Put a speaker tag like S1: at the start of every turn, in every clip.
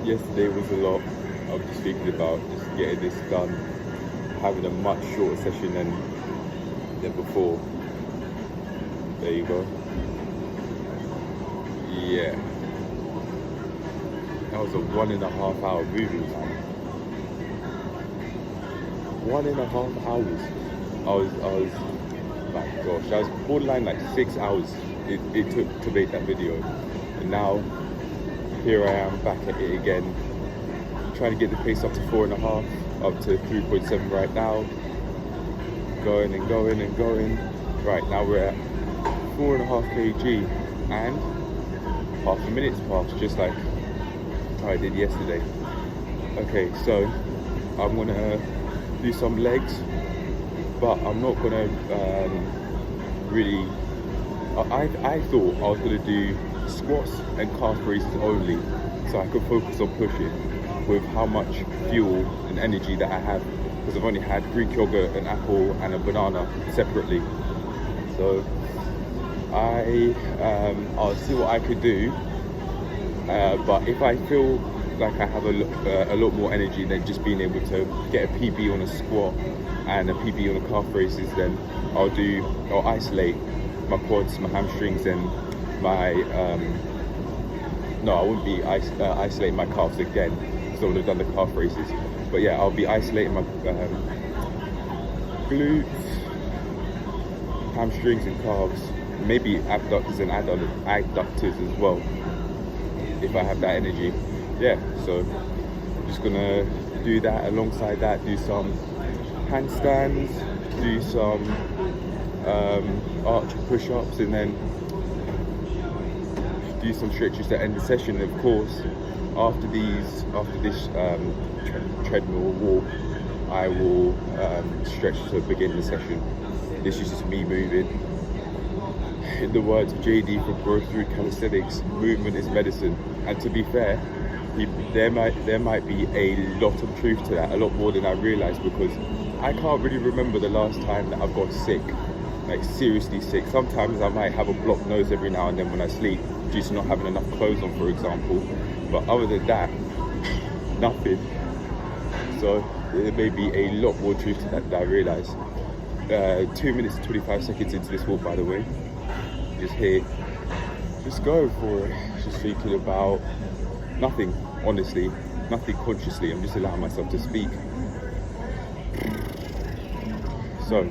S1: yesterday was a lot. I was just thinking about just getting this done, having a much shorter session than before. There you go. Yeah. That was a 1.5 hour moving time. 1.5 hours. I was, my gosh, I was borderline like 6 hours it took to make that video. And now, here I am back at it again, trying to get the pace up to 4.5, up to 3.7 right now. Going and going and going. Right, now we're at 4.5 kg and half a minute's passed, just like I did yesterday. Okay, so I'm gonna do some legs, but I'm not gonna really. I thought I was gonna do squats and calf raises only, so I could focus on pushing with how much fuel and energy that I have, because I've only had Greek yogurt, an apple, and a banana separately. So I'll see what I could do. But if I feel like I have a lot more energy than just being able to get a PB on a squat and a PB on a calf raises, then I'll isolate my quads, my hamstrings, and my no, I wouldn't be isolating my calves again, because I would have done the calf raises. But yeah, I'll be isolating my glutes, hamstrings and calves, maybe abductors and adductors as well, if I have that energy. Yeah, so I'm just gonna do that. Alongside that, do some handstands, do some arch push-ups, and then do some stretches to end the session. Of course, after this treadmill walk, I will stretch to begin the session. This is just me moving. In the words of JD from Growth Through Calisthenics, movement is medicine. And to be fair, there might be a lot of truth to that, a lot more than I realised, because I can't really remember the last time that I've got sick, like seriously sick. Sometimes I might have a blocked nose every now and then when I sleep, due to not having enough clothes on, for example. But other than that, nothing. So there may be a lot more truth to that I realise. 2 minutes and 25 seconds into this walk, by the way. Just go for it. Just thinking about nothing, honestly, nothing consciously. I'm just allowing myself to speak. So,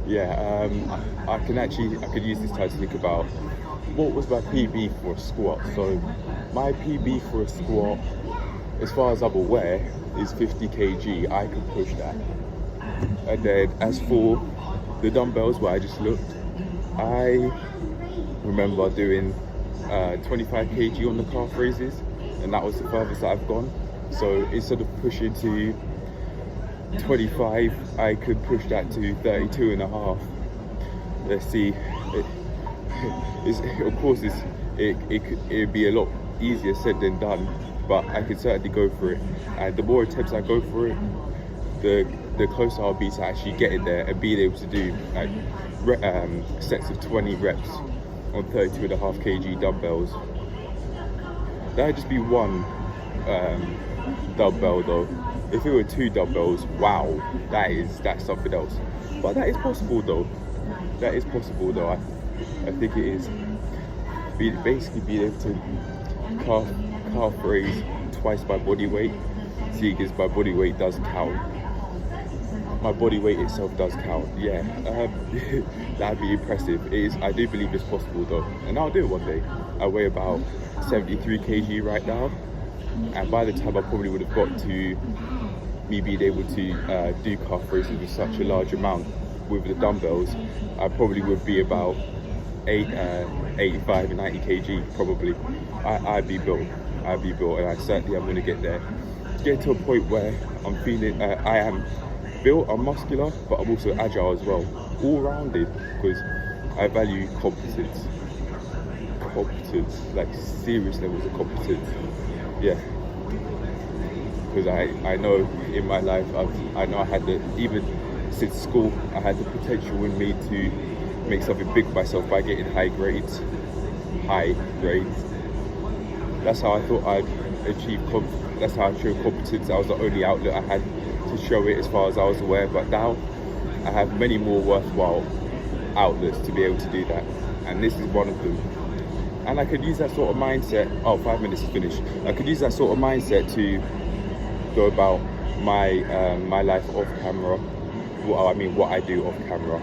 S1: yeah, I could use this time to think about what was my PB for a squat. So, my PB for a squat, as far as I'm aware, is 50 kg. I could push that. And then, as for the dumbbells, where I just looked, I remember doing 25 kg on the calf raises, and that was the furthest that I've gone. So instead of pushing to 25, I could push that to 32.5. Let's see. Of course, it'd be a lot easier said than done, but I could certainly go for it. And the more attempts I go for it, the closer I'll be to actually getting there and being able to do like sets of 20 reps on 32.5 kg dumbbells. That'd just be one dumbbell though. If it were 2 dumbbells, wow, that's something else. But that is possible though. I think it is. Basically being able to calf raise twice my body weight. See, because my body weight does count. My body weight itself does count, yeah. That'd be impressive. It is. I do believe it's possible though, and I'll do it one day. I weigh about 73 kg right now, and by the time I probably would have got to me being able to do calf raises with such a large amount with the dumbbells, I probably would be about 85 and 90 kg probably. I'd be built, and I certainly am going to get there. Get to a point where I'm feeling, I am built, I'm muscular, but I'm also agile as well, all-rounded, because I value competence, like serious levels of competence, yeah. Because I know in my life, I know I had even since school, I had the potential in me to make something big for myself by getting high grades. That's how I thought I'd achieve that's how I showed competence. That was the only outlet I had to show it as far as I was aware. But now I have many more worthwhile outlets to be able to do that, and this is one of them. And I could use that sort of mindset. Oh, 5 minutes is finished. I could use that sort of mindset to go about my life off camera. What I do off camera.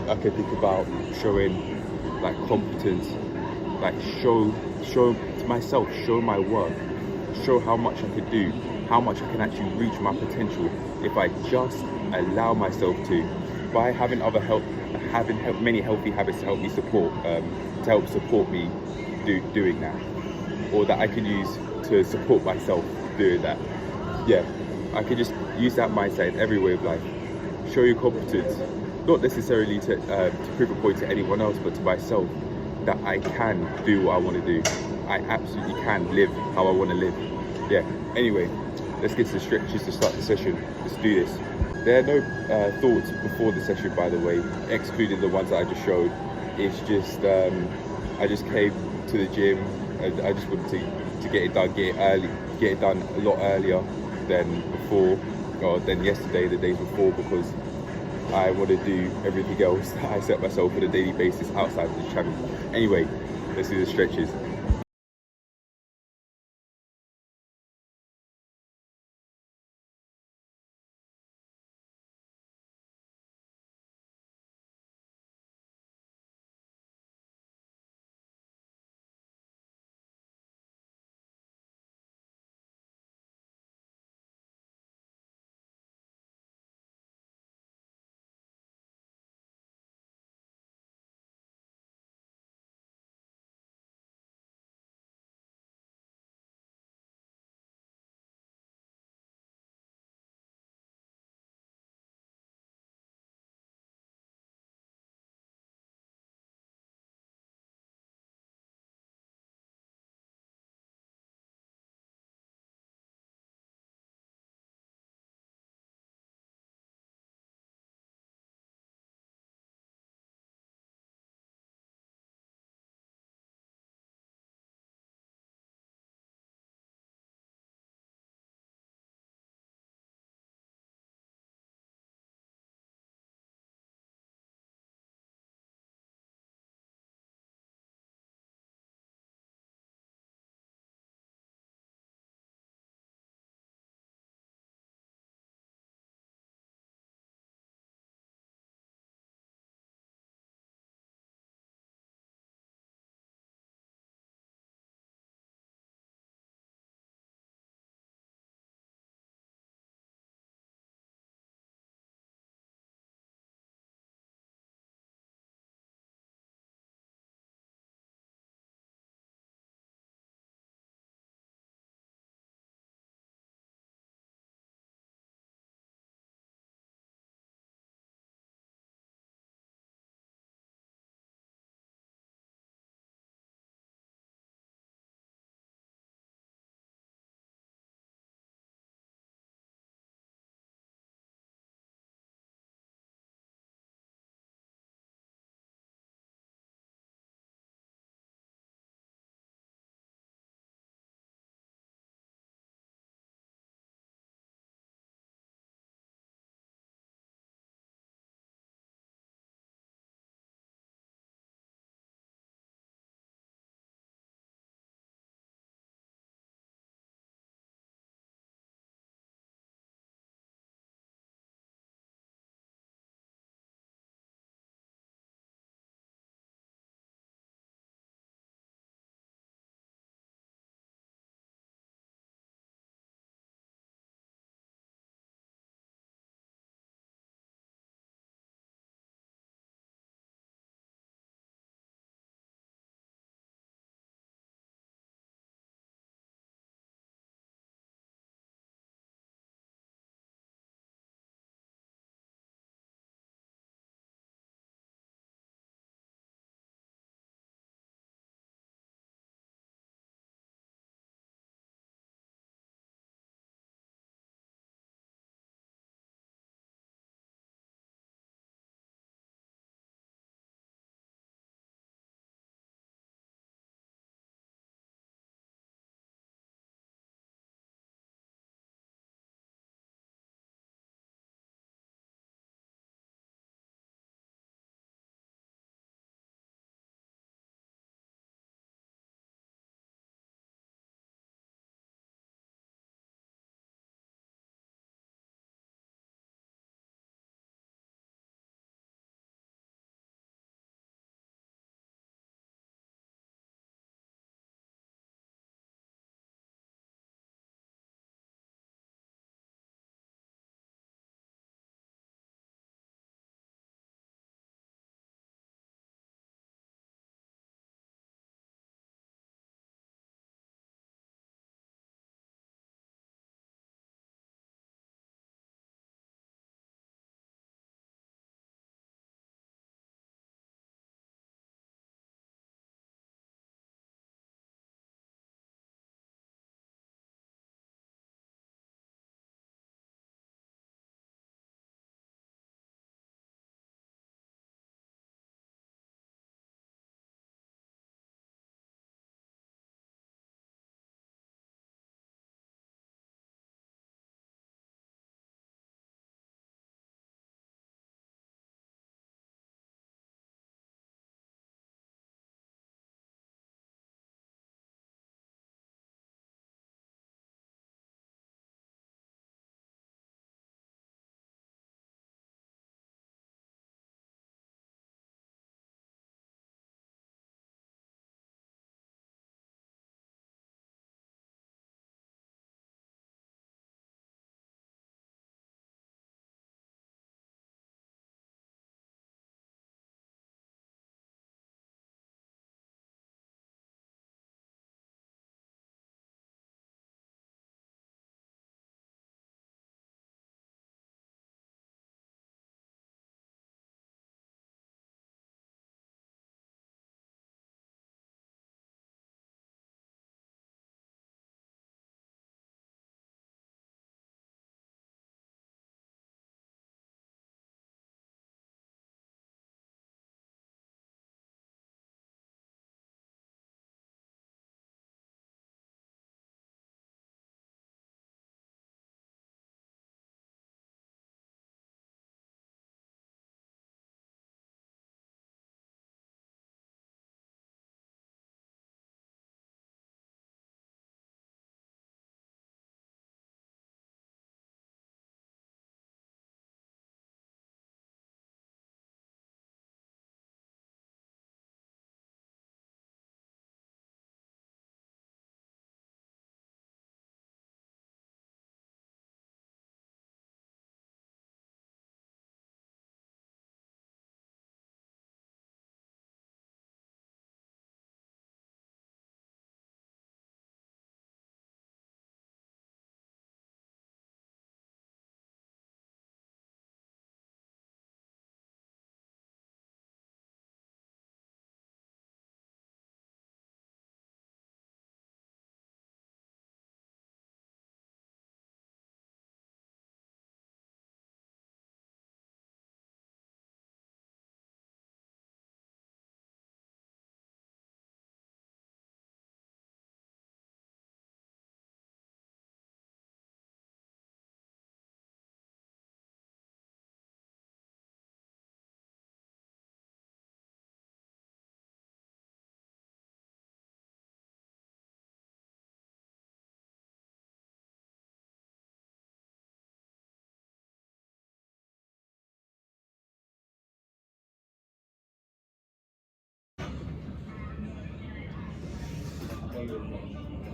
S1: I could think about showing like competence, like show myself, show my work, show how much I could do, how much I can actually reach my potential if I just allow myself to, by having many healthy habits to help me support me doing that, or that I can use to support myself doing that. Yeah, I could just use that mindset in every way of life. Show your competence, not necessarily to prove a point to anyone else, but to myself, that I can do what I want to do. I absolutely can live how I want to live. Yeah, anyway, let's get to the stretches to start the session. Let's do this. There are no thoughts before the session, by the way, excluding the ones that I just showed. It's just, I just came to the gym and I just wanted to get it done a lot earlier than before, or than yesterday, the days before, because I want to do everything else that I set myself on a daily basis outside of this channel. Anyway, let's do the stretches.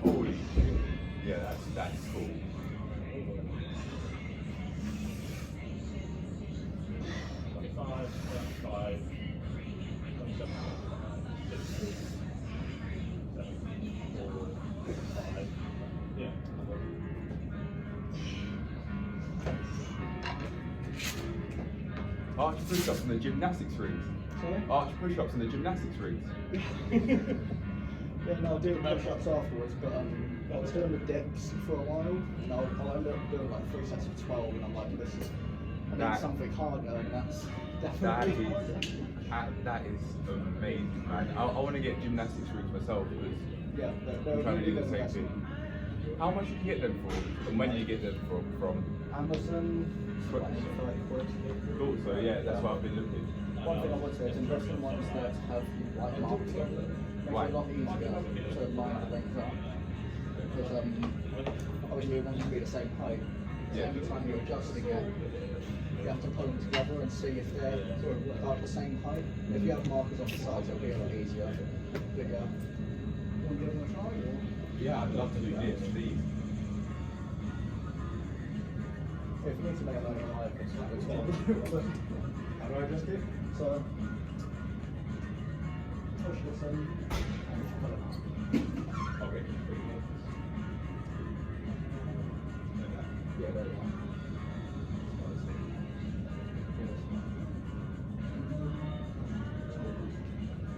S1: Holy shit. Yeah, that's cool. Arch push-ups in the gymnastics rings.
S2: Sorry?
S1: Arch push-ups in the gymnastics rings.
S2: Yeah, no, I'll do push-ups afterwards, but I was doing the dips for a while, and I'll end up doing like 3 sets of 12, and I'm like, I need something harder, and that's definitely harder.
S1: That is amazing, man. I want to get gymnastics rings myself, because
S2: yeah, they're
S1: I'm trying to do the
S2: really
S1: same thing. How much did you get them for? And when did you get them from?
S2: Amazon, like £30.
S1: Cool, so yeah, that's what I've been looking.
S2: One thing I would say is invest in ones that have like marketing. Makes it a lot easier to line the rings up. Because obviously you want to be the same height. So every time you're adjusting it, you have to put them together and see if they're sort of about the same height. If you have markers on the sides, it'll be a lot easier. But yeah, you want to give them a try? Or?
S1: Yeah, I'd love to do this, please.
S2: If you need to make it lower higher, it's not good. How do I adjust it? So, push this in and just pull it out.
S1: Okay.
S2: Yeah, there you go.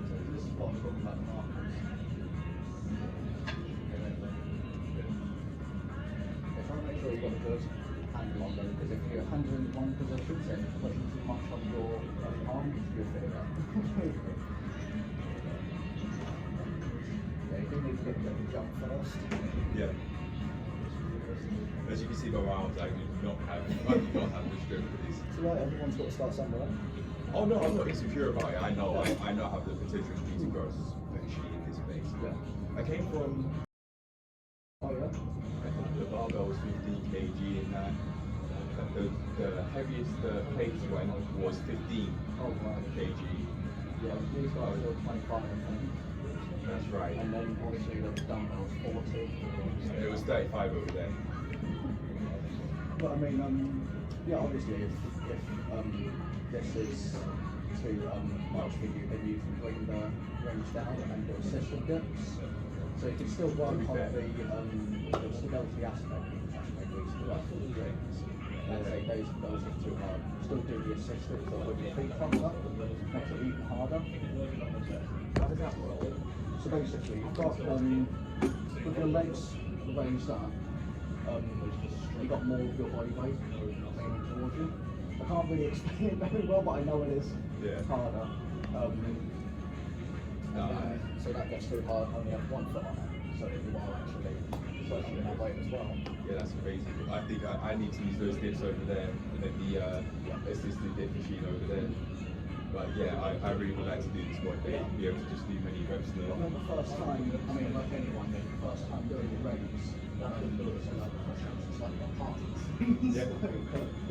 S2: So this is what I'm talking about, the markers. Yeah, try and make sure you've got a good handle on them, because if your hands are in the wrong position, then you're pushing too much on your arm, you'll feel that. Yeah, you do need to get a bit of a jump first.
S1: Yeah. As you can see by my arms, I do not have the strength for this.
S2: So right, everyone's got to start somewhere.
S1: Oh no, I'm not insecure about it. I know I have the potential for me to grow especially in this space.
S2: Yeah.
S1: I came from
S2: Oh yeah?
S1: the barbell was 15 kg and the heaviest plates went was 15
S2: Oh right.
S1: kg.
S2: Yeah, these guys are 25 I think.
S1: That's right.
S2: And then obviously the dumbbells 40.
S1: It was 35 over there.
S2: But I mean, yeah, obviously if this is too much for you, then you can bring the range down and do assisted dips. So you can still work on the stability aspect, which actually leads to the rings. Let's say those are too hard. Still do the assisted, but with your feet front up, makes it even harder. How does that work? So basically, you've got with your legs raised up, you've got more of your body weight leaning towards you. I can't really explain it very well, but I know it is harder. So that gets too hard, only have one foot on it, so that you are actually pushing that weight as well.
S1: Yeah, that's crazy. I think I need to use those dips over there, and then the assisted dip machine over there. But yeah, I really would like to do this one day, be able to just do many reps now.
S2: I remember the first time, I mean, like anyone, the first time doing the rings, it's like a party.
S1: Yeah.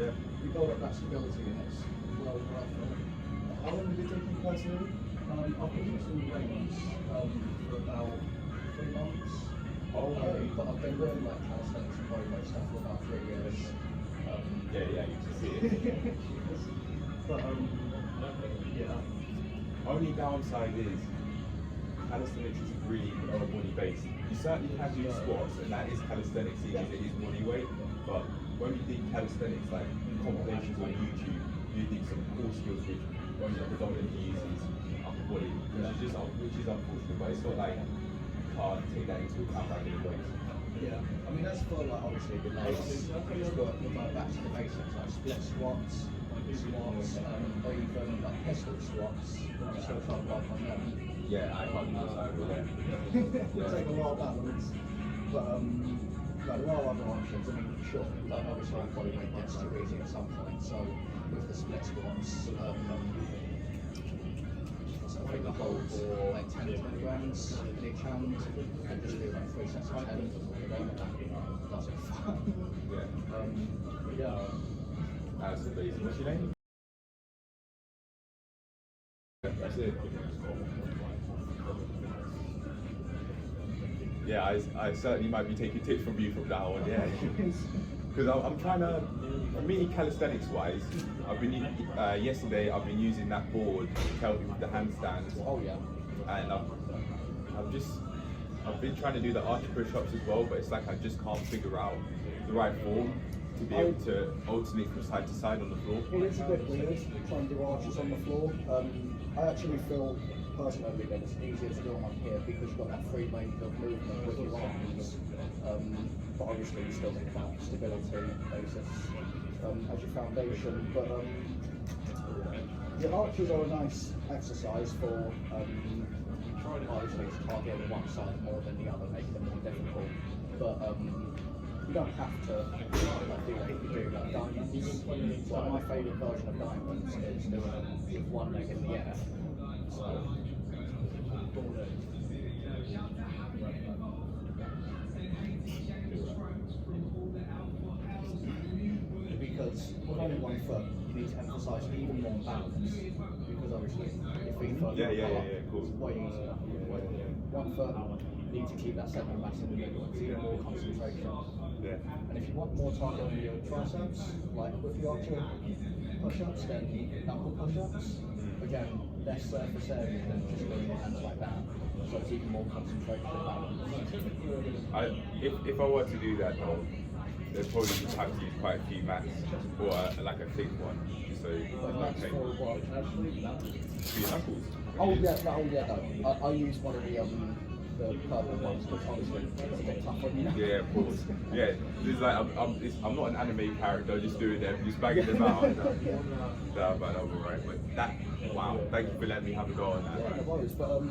S1: Yeah.
S2: You build up that stability and it's well worth it. How long did it take you personally? I've been using rings for about 3 months.
S1: Oh, okay.
S2: But I've been doing like calisthenics and bodyweight stuff for about 3 years.
S1: Yeah, you can see it.
S2: But yeah.
S1: Only downside is calisthenics is really body based. You certainly can do squats, and that is calisthenics, even if it is body weight. But when you think calisthenics, like compilations on YouTube, you think some core skills which one of the predominantly uses upper body, which is unfortunate. But it's not like you can't take that into account by any ways.
S2: Yeah, I mean that's for like obviously the legs. Just work back to the basics like split squats, or even like pistol squats. I'm still trying to work on them.
S1: Yeah, I can't do this over there.
S2: It'll take a lot of balance, but like, there are other options. I mean, sure, like obviously body weight gets too easy at some point. So with the split squats, I think the hold for like 10 kilograms in each hand, and just do like 3 sets of 10. That's it fun.
S1: Yeah.
S2: Yeah.
S1: That's the basic. What's your name? That's it. Yeah, yeah, I certainly might be taking tips from you from now on, yeah. Because I'm trying to, for me, calisthenics wise, I've been yesterday I've been using that board to help me with the handstands.
S2: Oh yeah.
S1: And I've been trying to do the arch push-ups as well, but it's like I just can't figure out the right form to be able to alternate from side to side on the floor.
S2: Well, it's a bit weird trying to do arches on the floor. I actually feel personally that it's easier to do them on here because you've got that free range of movement with your arms. But obviously you still need that stability basis as your foundation. But your arches are a nice exercise for obviously to target on one side more than the other, making it more difficult. But you don't have to do that if you do like diamonds. So my favourite version of diamonds is doing them with one leg in the air. So, because with only one foot, you need to emphasise even more balance. Because obviously, your feet further apart,
S1: cool.
S2: It's way easier. One foot, you need to keep that centre of mass in the middle. It's even more concentration.
S1: Yeah.
S2: And if you want more target on your triceps, like with the archer push-ups, then dumbbell push-ups. Again, less surface area than just doing your hands like that. So it's even more concentration and balance.
S1: If I were to do that though, there'd probably just have to use quite a few mats or like a thick one, so
S2: But that's for what?
S1: for your knuckles.
S2: Oh yeah, no. I use one of the purple ones because obviously it's a bit tougher, you know.
S1: Yeah, of course. Yeah, it's like I'm not an anime character, just doing them, just banging them out. Nah, but I'm alright. But that, wow, thank you for letting me have a go on that.
S2: Yeah, no worries. But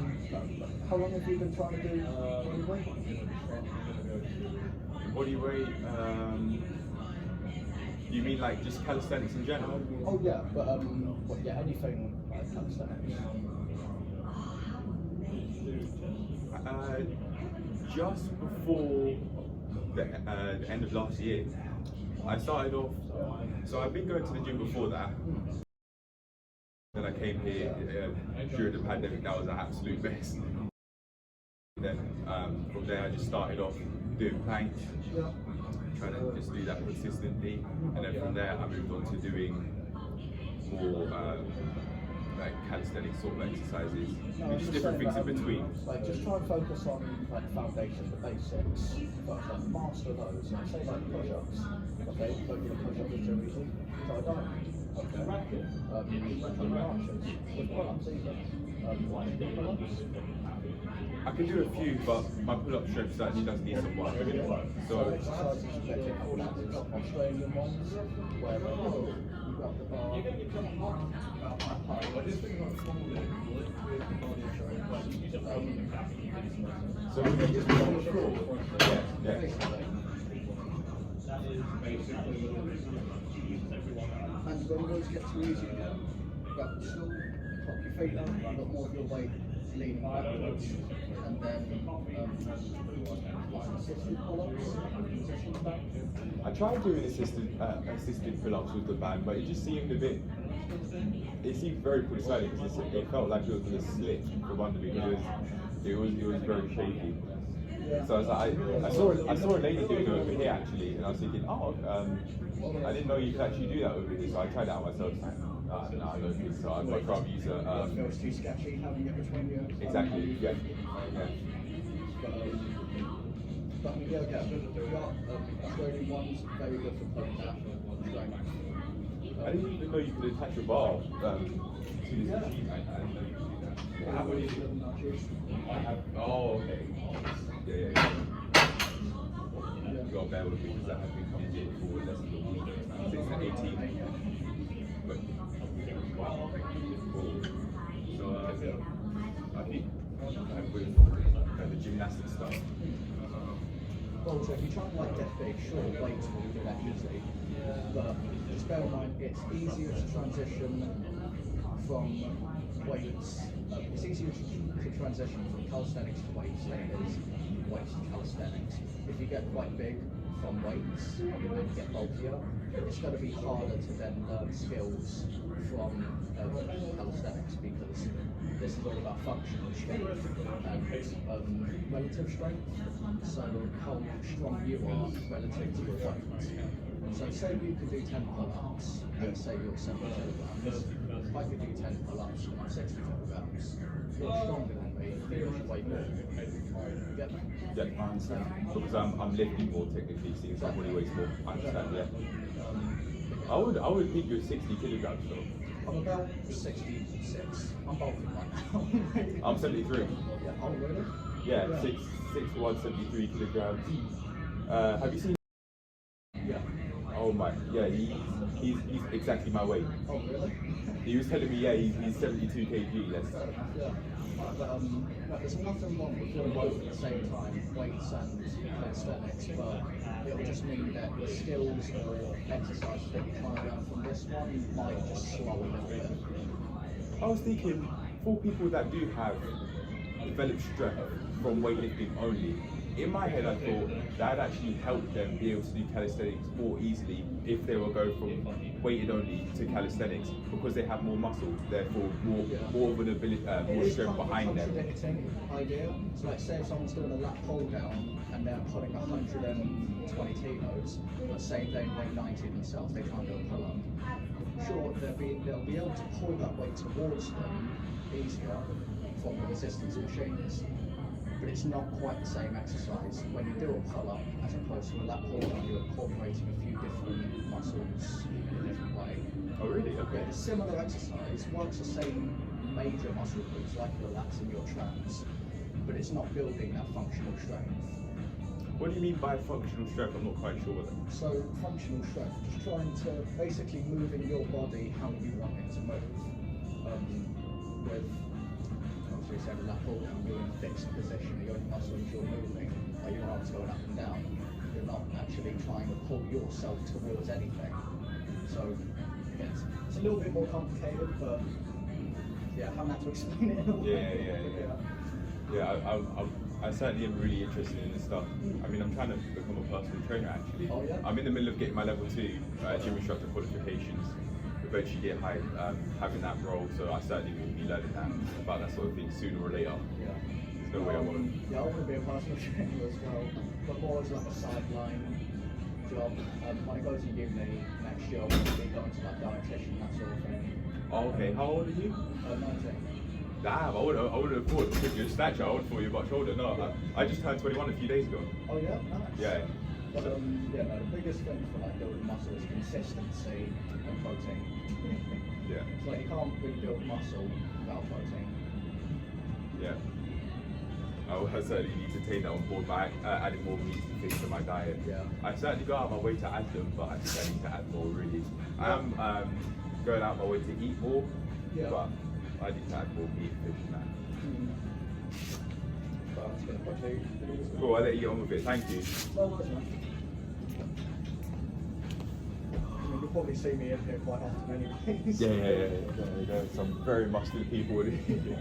S2: how long have you been trying to do body weight?
S1: Body weight, you mean like just calisthenics in general?
S2: Oh yeah, but anything like calisthenics.
S1: Just before the end of last year, I started off. So I've been going to the gym before that. Then I came here during the pandemic. That was an absolute mess. Then from there, I just started off doing planche, trying to just do that consistently, and then from there, I moved on to doing more like calisthenics sort of exercises, just different things in between.
S2: Like just try and focus on like foundation, the basics, but like master those. Like say like push-ups. Okay, but your push-up is too easy. Try diamond. Okay. Try arches. With pull-ups either. Pull-ups.
S1: I can do a few, but my pull-up strength certainly does need some work. So
S2: exercises you get in Australian ones, where you grab the bar.
S1: So we can just on the floor. Yeah.
S2: And when those get too easy, grab the stool, pop your feet up, you've got more of your weight leaning backwards, and then assisted pull-ups, position back.
S1: I tried doing assisted pull-ups with the band, but it just seemed a bit. It seemed very precise because it felt like it was going to slip from under me because it was very shaky. So I was like, I saw a lady doing it over here actually, and I was thinking, oh, I didn't know you could actually do that over here. So I tried it out myself. No, I don't think so. I'd much rather use a.
S2: Feels too sketchy having it between you.
S1: Exactly. Yeah.
S2: But yeah, Australian ones very good for pulling that strength.
S1: I didn't even know you could attach a bar to this machine. I didn't know you could do that. How many? I have. Oh, okay. Yeah. You got to bear with me because that has been coming in for less than a week. Since 18. But wow, cool. So I think with the gymnastics stuff.
S2: Well, so if you try and like get big, sure, weights will do that easy. But just bear in mind, it's easier to transition from weights. It's easier to transition from calisthenics to weights than it is weights to calisthenics. If you get quite big from weights and get bulkier, it's going to be harder to then learn skills from calisthenics, because this is all about functional strength and relative strength. So how strong you are relative to your weight. So say you could do 10 pull-ups, and say you're 70 kilograms, I could do 10 pull-ups and I'm 60 kilograms. You're stronger than me, but you're way more. You get me?
S1: Yeah, I understand. Because I'm lifting more technically, seeing somebody weighs more. I understand, yeah. I would think you're 60 kilograms though.
S2: I'm about 66. I'm bulking right now.
S1: I'm 73.
S2: Yeah. Oh, really?
S1: Yeah, 6'1", 73 kilograms. Have you seen?
S2: Yeah.
S1: Oh my, yeah, he's exactly my weight.
S2: Oh, really?
S1: He was telling me, yeah, he's 72 kg less.
S2: Yeah. But there's nothing wrong with doing both at the same time, weights and calisthenics, but it'll just mean that the skills or exercises that you're trying to learn from this one might just slow a little bit.
S1: I was thinking, for people that do have developed strength from weightlifting only, in my head I thought that actually helped them be able to do calisthenics more easily if they were going from weighted only to calisthenics, because they have more muscles, therefore more of an ability, more strength behind them.
S2: Idea. So like say if someone's doing a lat pull down and they're putting 120 kilos, but say they weigh 90 themselves, they can't do a pull up. Sure, they'll be able to pull that weight towards them easier from the resistance machines. But it's not quite the same exercise. When you do a pull-up, as opposed to a lat pull-down, you're incorporating a few different muscles in a different way.
S1: Oh really? Okay.
S2: Yeah, a similar exercise works the same major muscle groups like your lats and your traps, but it's not building that functional strength.
S1: What do you mean by functional strength? I'm not quite sure what that is.
S2: So functional strength, just trying to basically moving your body how you want it to move. With obviously say the lat pull down, you're in a fixed position, your muscles you're moving, like your arms going up and down. You're not actually trying to pull yourself towards anything. So it's a little bit more complicated, but yeah, I haven't had to explain it in a while.
S1: Yeah, I certainly am really interested in this stuff. I mean, I'm trying to become a personal trainer actually.
S2: Oh, yeah?
S1: I'm in the middle of getting my level 2 gym instructor qualifications. Eventually get hired, having that role, so I certainly will be learning that about that sort of thing sooner or later.
S2: Yeah.
S1: There's no way I won't.
S2: Yeah, I want to be a personal trainer as well, but more as like a sideline job. When I go to uni next year, I want to be going to like dietitian, that sort of thing.
S1: Oh, okay, how old are you?
S2: 19.
S1: Damn, I would have thought, with your stature, I would have thought you were much older. No, I just turned 21 a few days ago.
S2: Oh yeah, nice.
S1: Yeah.
S2: But yeah, no, the biggest thing for like building muscle is consistency and protein.
S1: Yeah.
S2: It's like you can't really build muscle without protein.
S1: Yeah. I certainly need to take that on board by adding more meat and things to my diet.
S2: Yeah.
S1: I certainly go out of my way to add them, but I think I need to add more really. I am going out of my way to eat more, but I need to add more meat and fish and that. Cool, I'll let you get on with it. Thank you.
S2: No worries, man. You'll probably see me in here quite often anyways.
S1: Yeah. There's some very muscular people in here.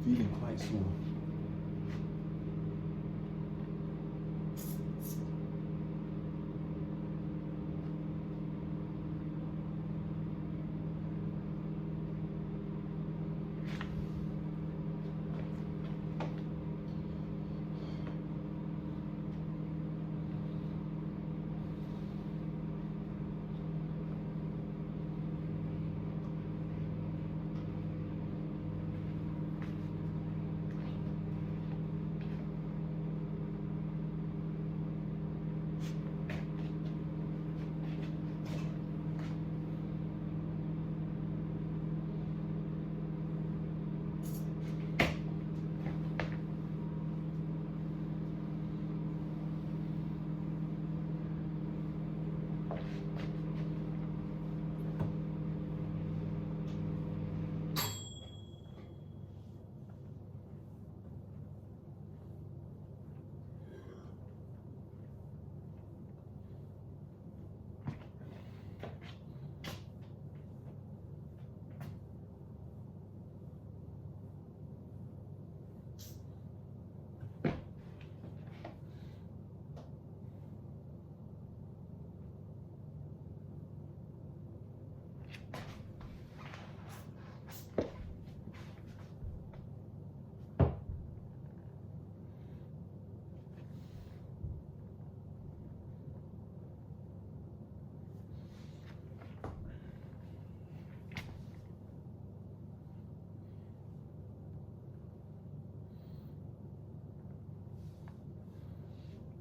S1: feeling quite sore.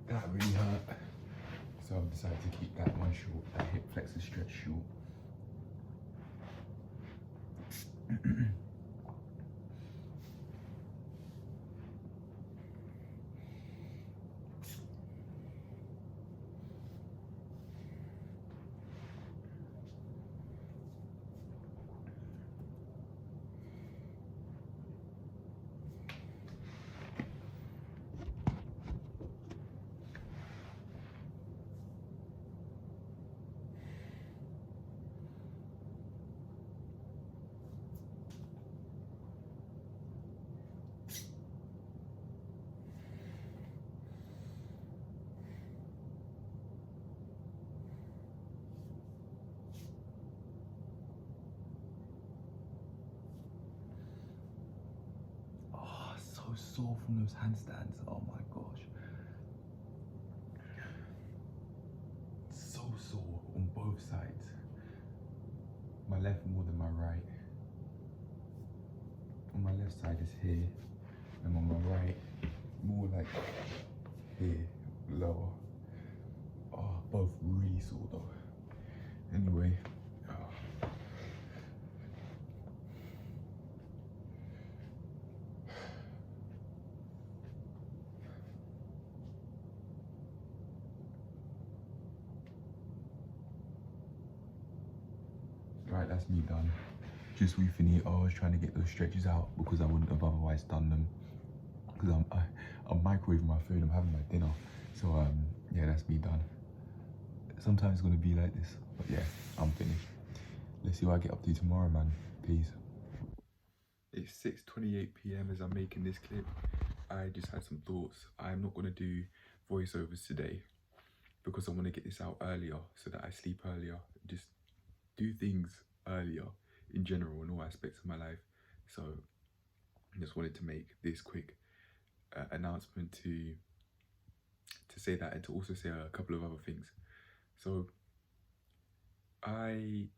S1: That really hurt. So I've decided to keep that one short, that hip flexor stretch short. Sore from those handstands. Oh my gosh, so sore on both sides. My left more than my right. On my left side is here, and on my right more like here, lower. Oh, both really sore though. Anyway, right, that's me done. Just recently, I was trying to get those stretches out because I wouldn't have otherwise done them. Because I'm microwaving my food, I'm having my dinner. So yeah, that's me done. Sometimes it's gonna be like this, but yeah, I'm finished. Let's see what I get up to tomorrow, man. Peace. It's 6:28 p.m. as I'm making this clip. I just had some thoughts. I'm not gonna do voiceovers today because I want to get this out earlier so that I sleep earlier. Just do things earlier in general in all aspects of my life. So I just wanted to make this quick announcement to say that, and to also say a couple of other things. So I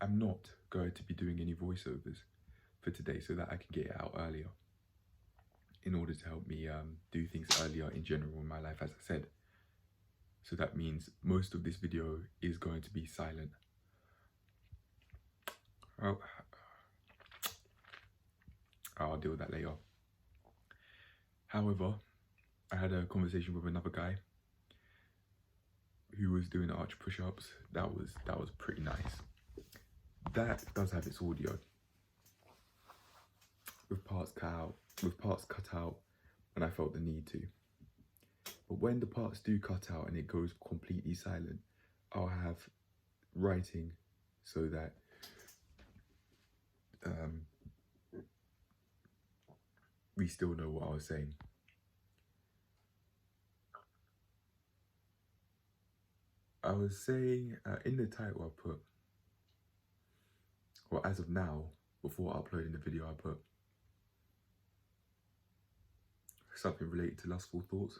S1: am not going to be doing any voiceovers for today so that I can get it out earlier in order to help me do things earlier in general in my life, as I said. So that means most of this video is going to be silent. Oh, I'll deal with that later. However, I had a conversation with another guy who was doing arch push-ups. That was pretty nice. That does have its audio with parts cut out when I felt the need to. But when the parts do cut out and it goes completely silent, I'll have writing so that probably still know what I was saying. I was saying in the title I put, or as of now, before uploading the video, I put something related to lustful thoughts.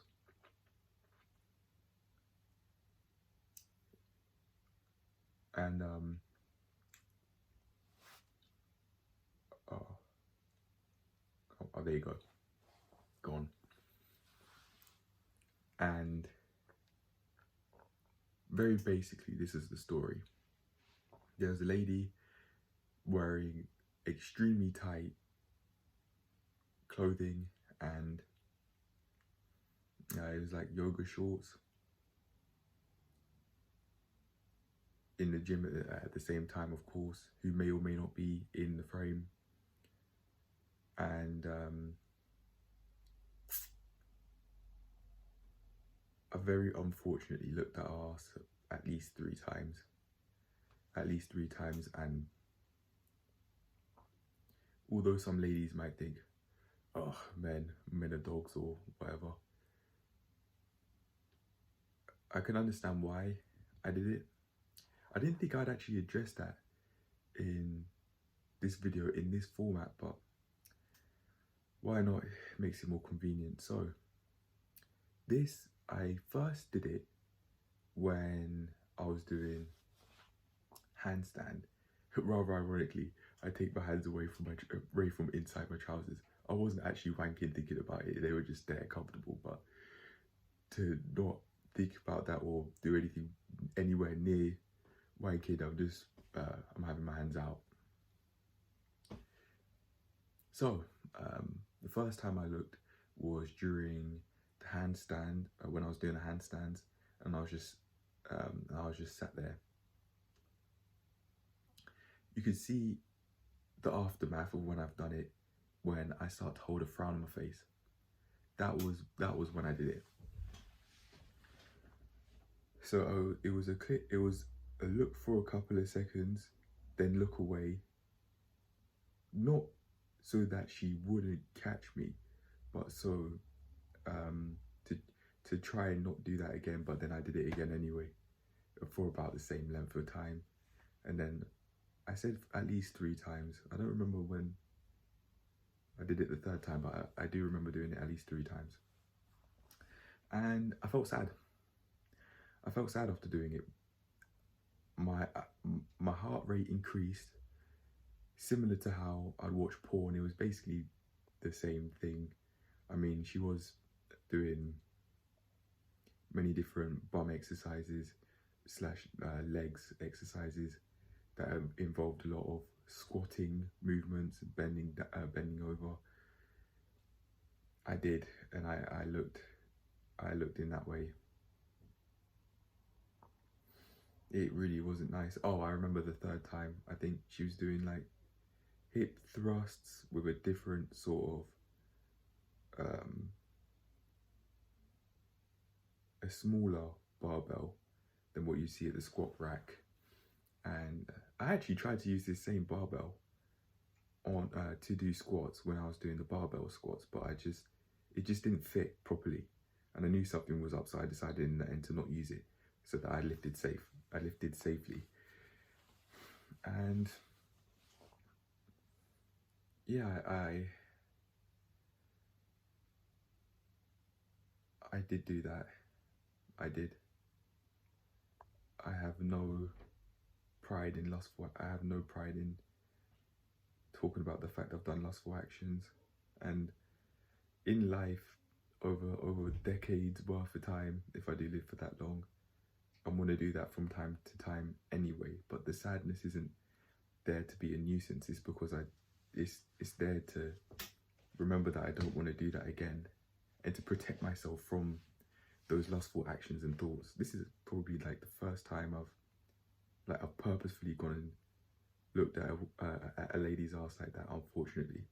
S1: And oh, there you go. Gone. And very basically, this is the story. There's a lady wearing extremely tight clothing, and it was like yoga shorts, in the gym at the same time, of course, who may or may not be in the frame. And I very unfortunately looked at her ass at least three times. And although some ladies might think, oh, men are dogs or whatever, I can understand why I did it. I didn't think I'd actually address that in this video, in this format, but why not? It makes it more convenient. So this, I first did it when I was doing handstand. Rather ironically, I take my hands away from inside my trousers. I wasn't actually wanking thinking about it. They were just there comfortable, but to not think about that or do anything anywhere near wanking, I'm having my hands out. So the first time I looked was during the handstand, when I was doing the handstands, and I was just sat there. You can see the aftermath of when I've done it, when I start to hold a frown on my face. That was when I did it. So it was a look for a couple of seconds, then look away. Not so that she wouldn't catch me, but so to try and not do that again. But then I did it again anyway, for about the same length of time. And then I said at least 3 times. I don't remember when I did it the third time, but I do remember doing it at least 3 times. And I felt sad. I felt sad after doing it. My heart rate increased, similar to how I'd watch porn. It was basically the same thing. I mean, she was doing many different bum exercises / legs exercises that involved a lot of squatting movements, bending over. I did, and I looked in that way. It really wasn't nice. Oh, I remember the third time. I think she was doing like hip thrusts with a different sort of a smaller barbell than what you see at the squat rack. And I actually tried to use this same barbell on to do squats when I was doing the barbell squats, but it just didn't fit properly, and I knew something was up, so I decided in the end to not use it, so that I lifted safely. And yeah, I did do that. I did. I have no pride in lustful. I have no pride in talking about the fact I've done lustful actions. And in life, over decades worth of time, if I do live for that long, I'm gonna do that from time to time anyway. But the sadness isn't there to be a nuisance. It's because it's there to remember that I don't want to do that again, and to protect myself from those lustful actions and thoughts. This is probably like the first time I've purposefully gone and looked at a lady's ass like that, unfortunately.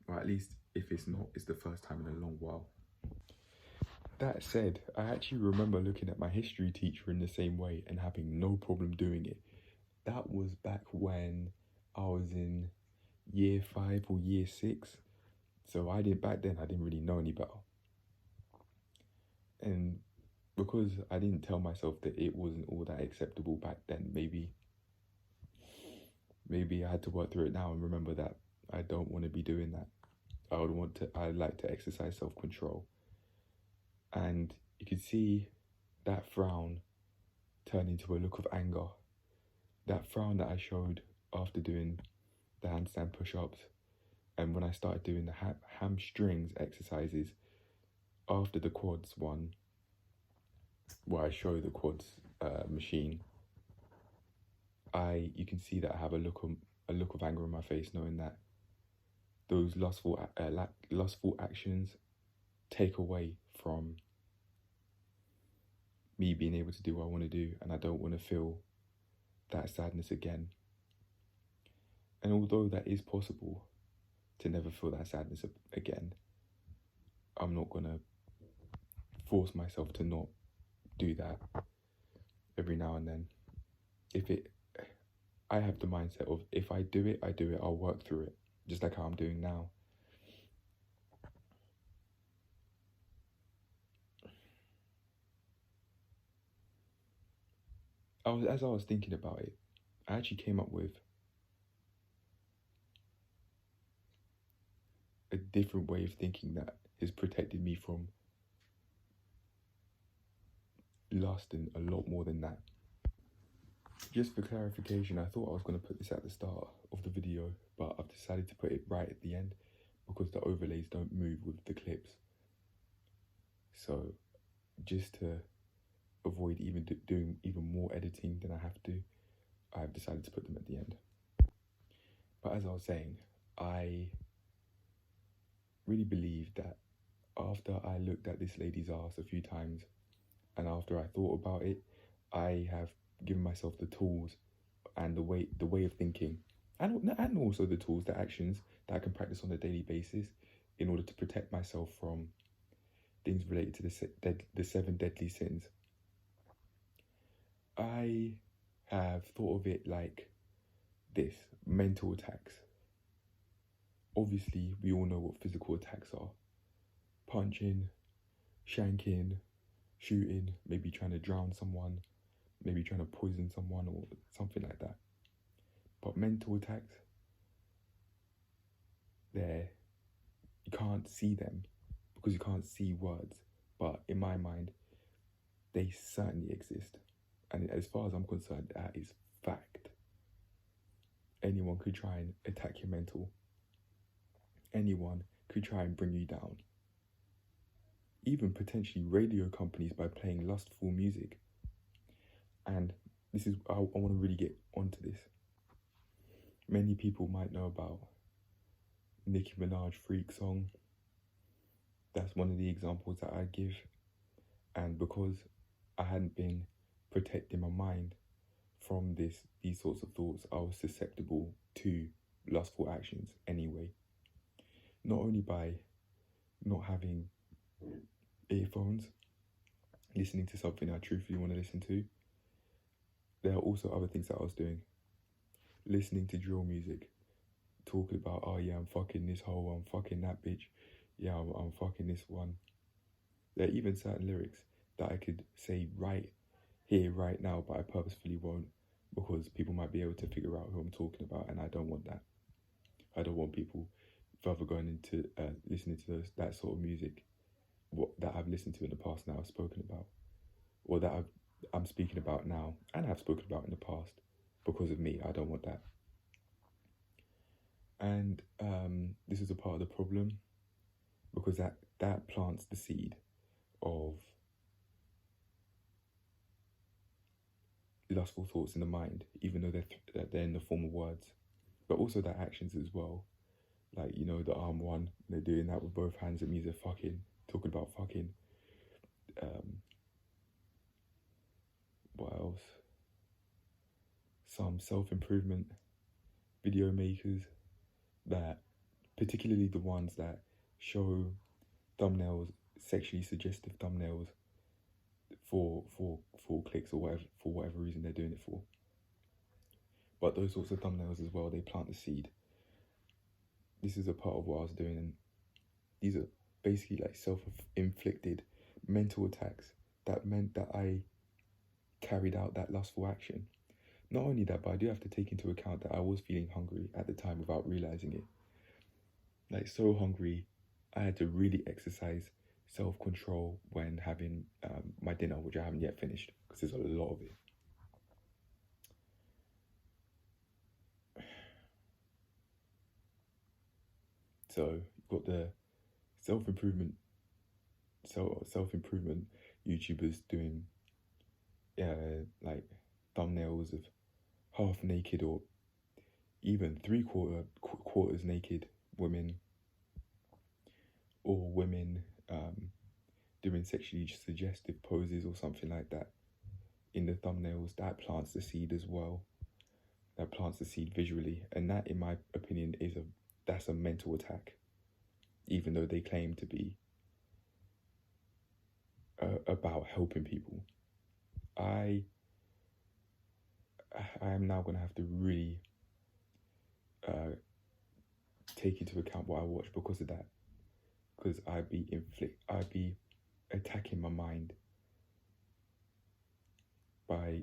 S1: Or at least, if it's not, it's the first time in a long while. That said, I actually remember looking at my history teacher in the same way and having no problem doing it. That was back when I was in year 5 or year 6. So back then I didn't really know any better. And because I didn't tell myself that it wasn't all that acceptable back then, maybe I had to work through it now and remember that I don't want to be doing that. I like to exercise self-control. And you could see that frown turn into a look of anger. That frown that I showed after doing the handstand push-ups, and when I started doing the hamstrings exercises after the quads one, where I show the quads machine, you can see that I have a look of anger on my face, knowing that those lustful actions take away from me being able to do what I want to do, and I don't want to feel that sadness again. And although that is possible to never feel that sadness again, I'm not gonna force myself to not do that every now and then. I have the mindset of if I do it, I'll work through it, just like how I'm doing now. As I was thinking about it, I actually came up with a different way of thinking that has protected me from lust and a lot more than that. Just for clarification, I thought I was going to put this at the start of the video, but I've decided to put it right at the end because the overlays don't move with the clips. So just to avoid doing even more editing than I have to, I've decided to put them at the end. But as I was saying, I really believe that after I looked at this lady's ass a few times, and after I thought about it, I have given myself the tools and the way of thinking, and also the tools, the actions that I can practice on a daily basis in order to protect myself from things related to the 7 deadly sins. I have thought of it like this: mental attacks. Obviously, we all know what physical attacks are: punching, shanking, shooting, maybe trying to drown someone, maybe trying to poison someone or something like that. But mental attacks, you can't see them because you can't see words. But in my mind, they certainly exist. And as far as I'm concerned, that is fact. Anyone could try and attack your mental. Anyone could try and bring you down. Even potentially radio companies by playing lustful music. And this is, I want to really get onto this. Many people might know about Nicki Minaj Freak song. That's one of the examples that I give. And because I hadn't been protecting my mind from these sorts of thoughts, I was susceptible to lustful actions anyway. Not only by not having earphones, listening to something I truthfully want to listen to, there are also other things that I was doing. Listening to drill music, talking about, oh yeah, I'm fucking this hoe, I'm fucking that bitch, yeah, I'm fucking this one. There are even certain lyrics that I could say right here, right now, but I purposefully won't, because people might be able to figure out who I'm talking about, and I don't want that. I don't want people further going into listening to that sort of music that I've listened to in the past now, I've spoken about, or that I'm speaking about now, and I've spoken about in the past. Because of me, I don't want that. And this is a part of the problem, because that plants the seed of lustful thoughts in the mind, even though they're in the form of words, but also their actions as well. Like, you know, the arm one, they're doing that with both hands. It means they're fucking, talking about fucking. What else? Some self-improvement video makers, that particularly the ones that show thumbnails, sexually suggestive thumbnails for clicks or whatever, for whatever reason they're doing it for. But those sorts of thumbnails as well, they plant the seed. This is a part of what I was doing, and these are basically like self-inflicted mental attacks that meant that I carried out that lustful action. Not only that, but I do have to take into account that I was feeling hungry at the time without realizing it. Like, so hungry, I had to really exercise self-control when having my dinner, which I haven't yet finished because there's a lot of it. So you've got the self-improvement YouTubers doing like thumbnails of half naked or even quarters naked women, or women doing sexually suggestive poses or something like that in the thumbnails. That plants the seed as well. That plants the seed visually, and that, in my opinion, that's a mental attack, even though they claim to be about helping people. I am now going to have to really take into account what I watch because of that, because I'd be attacking my mind by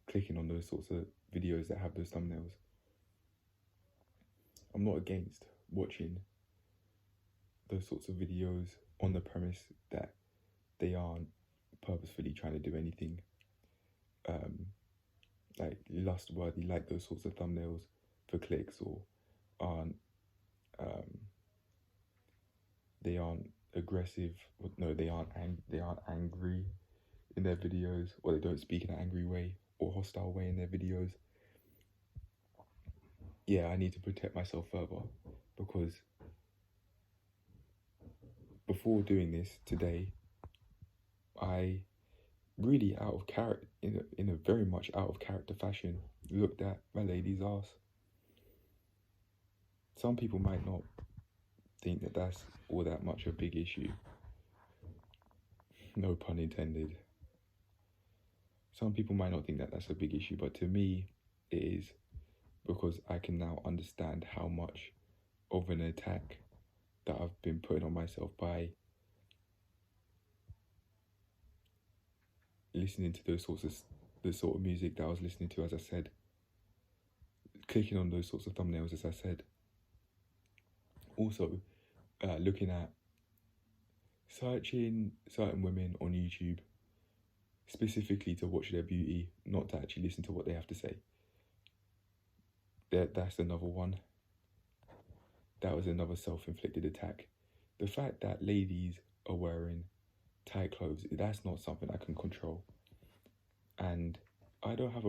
S1: clicking on those sorts of videos that have those thumbnails. I'm not against watching those sorts of videos on the premise that they aren't purposefully trying to do anything like lust-worthy, like those sorts of thumbnails for clicks, or they aren't aggressive. No, they aren't angry in their videos, or they don't speak in an angry way or hostile way in their videos. Yeah, I need to protect myself further, because before doing this today, I really out of character, in a very much out of character fashion, looked at my lady's ass. Some people might not think that that's all that much a big issue. No pun intended. Some people might not think that that's a big issue, but to me, it is, because I can now understand how much of an attack that I've been putting on myself by listening to the sort of music that I was listening to, as I said, clicking on those sorts of thumbnails, as I said. Also, looking at searching certain women on YouTube specifically to watch their beauty, not to actually listen to what they have to say. That's another one. That was another self-inflicted attack. The fact that ladies are wearing tight clothes, that's not something I can control. And I don't have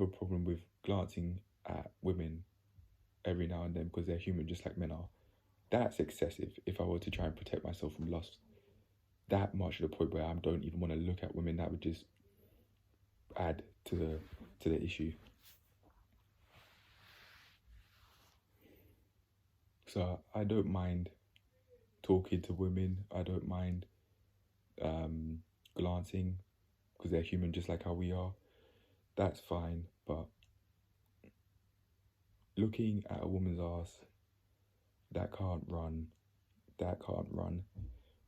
S1: a problem with glancing at women every now and then because they're human just like men are. That's excessive if I were to try and protect myself from lust. That much to the point where I don't even want to look at women. That would just add to the issue. So I don't mind talking to women. I don't mind glancing because they're human just like how we are. That's fine, but looking at a woman's ass that can't run,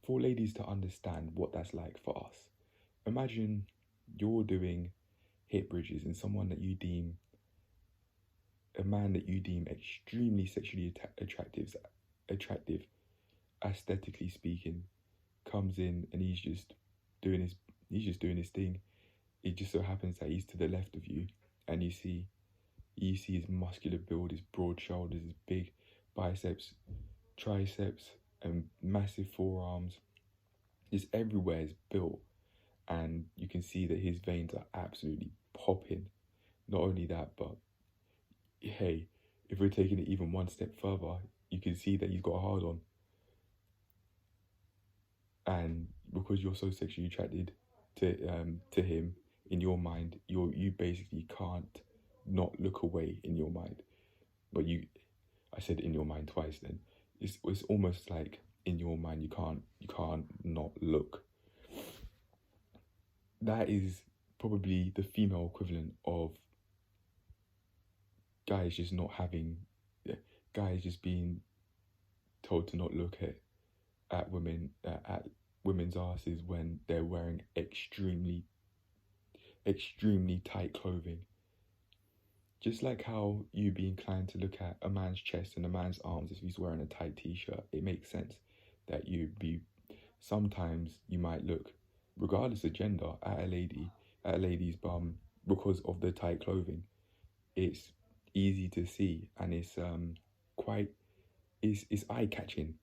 S1: for ladies to understand what that's like for us. Imagine you're doing hip bridges and someone that you deem, a man that you deem extremely sexually attractive, aesthetically speaking, comes in and he's just doing his thing. It just so happens that he's to the left of you, and you see his muscular build, his broad shoulders, his big biceps, triceps, and massive forearms. Just everywhere is built, and you can see that his veins are absolutely popping. Not only that, but hey, if we're taking it even one step further, you can see that he's got a hard on. And because you're so sexually attracted to him, in your mind, you basically can't not look away in your mind. But I said in your mind twice then. It's almost like in your mind you can't not look. That is probably the female equivalent of guys just being told to not look at women's asses when they're wearing extremely tight clothing. Just like how you'd be inclined to look at a man's chest and a man's arms if he's wearing a tight t-shirt, it makes sense that sometimes you might look, regardless of gender, at a lady's bum because of the tight clothing. It's easy to see, and it's eye-catching.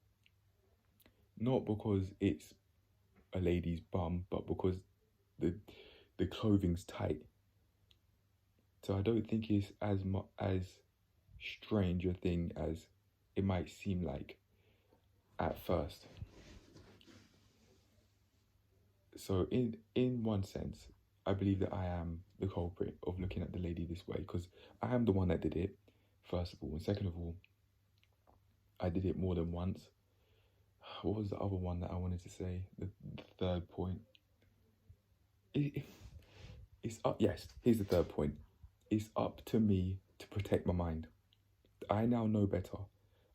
S1: Not because it's a lady's bum, but because the clothing's tight. So I don't think it's as strange a thing as it might seem like at first. So in one sense, I believe that I am the culprit of looking at the lady this way, because I am the one that did it, first of all. And second of all, I did it more than once. What was the other one that I wanted to say? The third point. It's up. Yes, here's the third point. It's up to me to protect my mind. I now know better.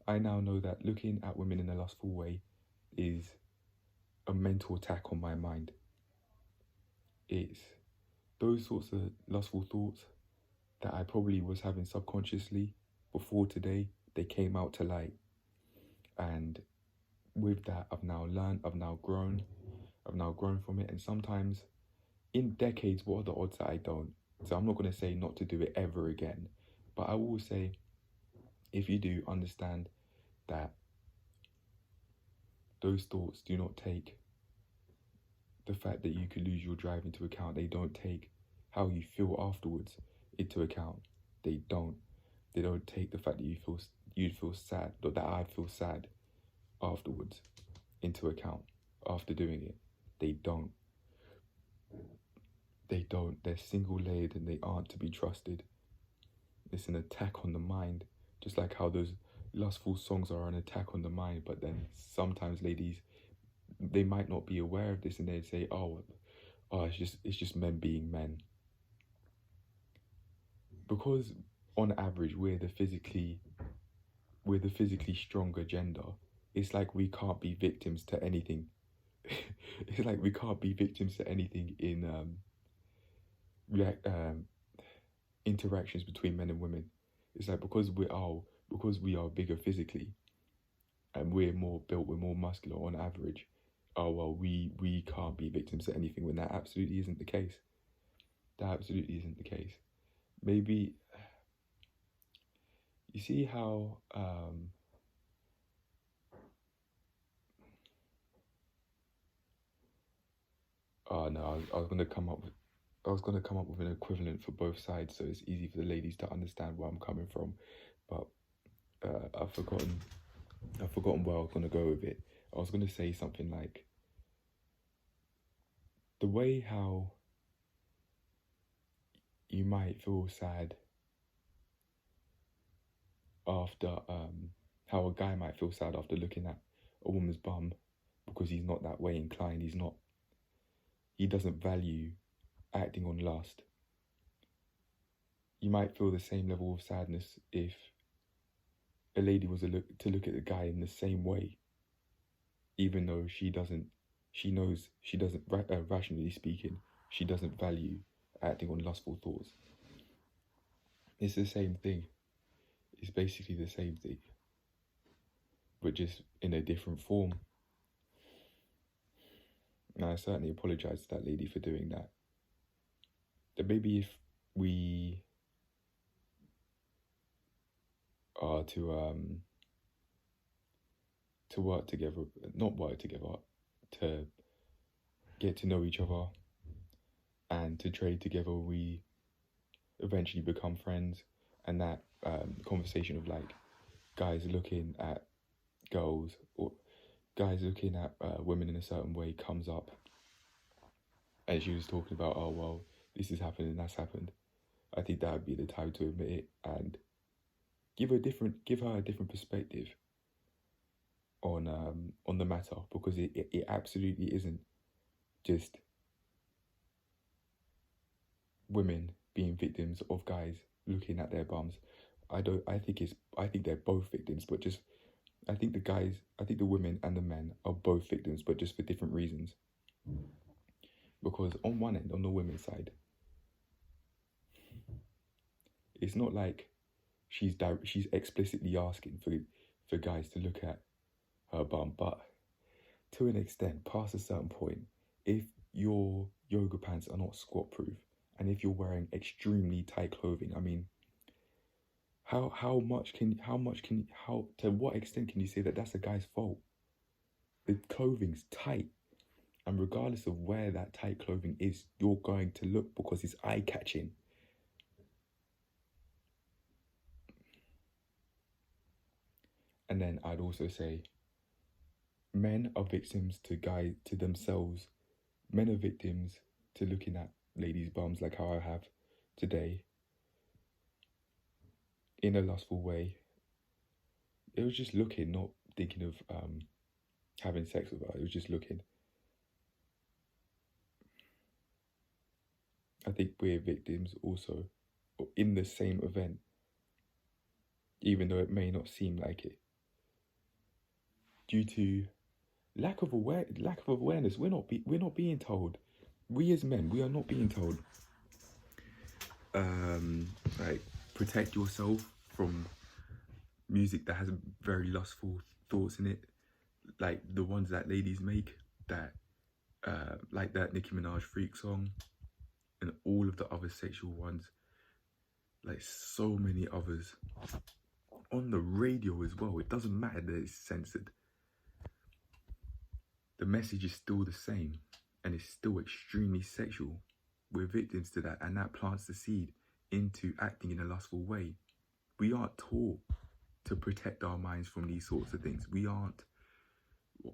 S1: I now know that looking at women in a lustful way is a mental attack on my mind. It's those sorts of lustful thoughts that I probably was having subconsciously before today, they came out to light. And with that, I've now learned, I've now grown from it. And sometimes in decades, what are the odds that I don't? So I'm not going to say not to do it ever again, but I will say, if you do, understand that those thoughts do not take the fact that you could lose your drive into account. They don't take how you feel afterwards into account. They don't take the fact that you'd feel sad, that I'd feel sad afterwards into account after doing it. They don't. They're single-layered and they aren't to be trusted. It's an attack on the mind, just like how those lustful songs are an attack on the mind. But then sometimes ladies, they might not be aware of this, and they'd say, "Oh, it's just men being men." Because on average, we're the physically stronger gender. It's like we can't be victims to anything. It's like we can't be victims to anything in interactions between men and women. It's like because we are bigger physically and we're more built, we're more muscular on average, oh well, we can't be victims to anything, when that absolutely isn't the case. That absolutely isn't the case. Maybe you see how oh no, I was gonna come up with an equivalent for both sides, so it's easy for the ladies to understand where I'm coming from. But I've forgotten where I was gonna go with it. I was gonna say something like the way how you might feel sad after how a guy might feel sad after looking at a woman's bum because he's not that way inclined. He doesn't value acting on lust. You might feel the same level of sadness if a lady was to look at the guy in the same way, even though rationally speaking, she doesn't value acting on lustful thoughts. It's the same thing. It's basically the same thing, but just in a different form. And I certainly apologise to that lady for doing that. That maybe if we are to work together, not work together, to get to know each other and to trade together, we eventually become friends, and that conversation of like guys looking at girls or guys looking at women in a certain way comes up, and she was talking about, oh well, this has happened and that's happened. I think that would be the time to admit it and give her a different perspective on the matter, because it absolutely isn't just women being victims of guys looking at their bums. I think they're both victims, but just I think the women and the men are both victims, but just for different reasons. Because on one end, on the women's side, it's not like she's explicitly asking for guys to look at her bum, but to an extent, past a certain point, if your yoga pants are not squat proof, and if you're wearing extremely tight clothing, I mean, to what extent can you say that that's a guy's fault? The clothing's tight, and regardless of where that tight clothing is, you're going to look because it's eye-catching. And then I'd also say, men are victims to themselves. Men are victims to looking at ladies' bums like how I have today, in a lustful way. It was just looking, not thinking of having sex with her. It was just looking. I think we're victims also in the same event, even though it may not seem like it. Due to lack of awareness, we're not being told. We as men, we are not being told. Like, protect yourself from music that has very lustful thoughts in it, like the ones that ladies make, that like that Nicki Minaj Freak song, and all of the other sexual ones, like so many others on the radio as well. It doesn't matter that it's censored. The message is still the same, and it's still extremely sexual. We're victims to that, and that plants the seed into acting in a lustful way. We aren't taught to protect our minds from these sorts of things. We aren't,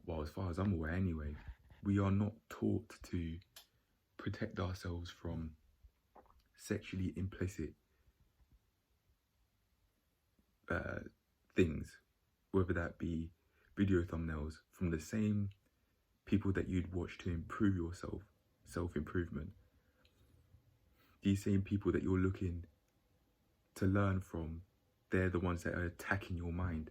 S1: well, as far as I'm aware anyway, we are not taught to protect ourselves from sexually implicit things, whether that be video thumbnails from the same people that you'd watch to improve yourself, self-improvement. These same people that you're looking to learn from, they're the ones that are attacking your mind.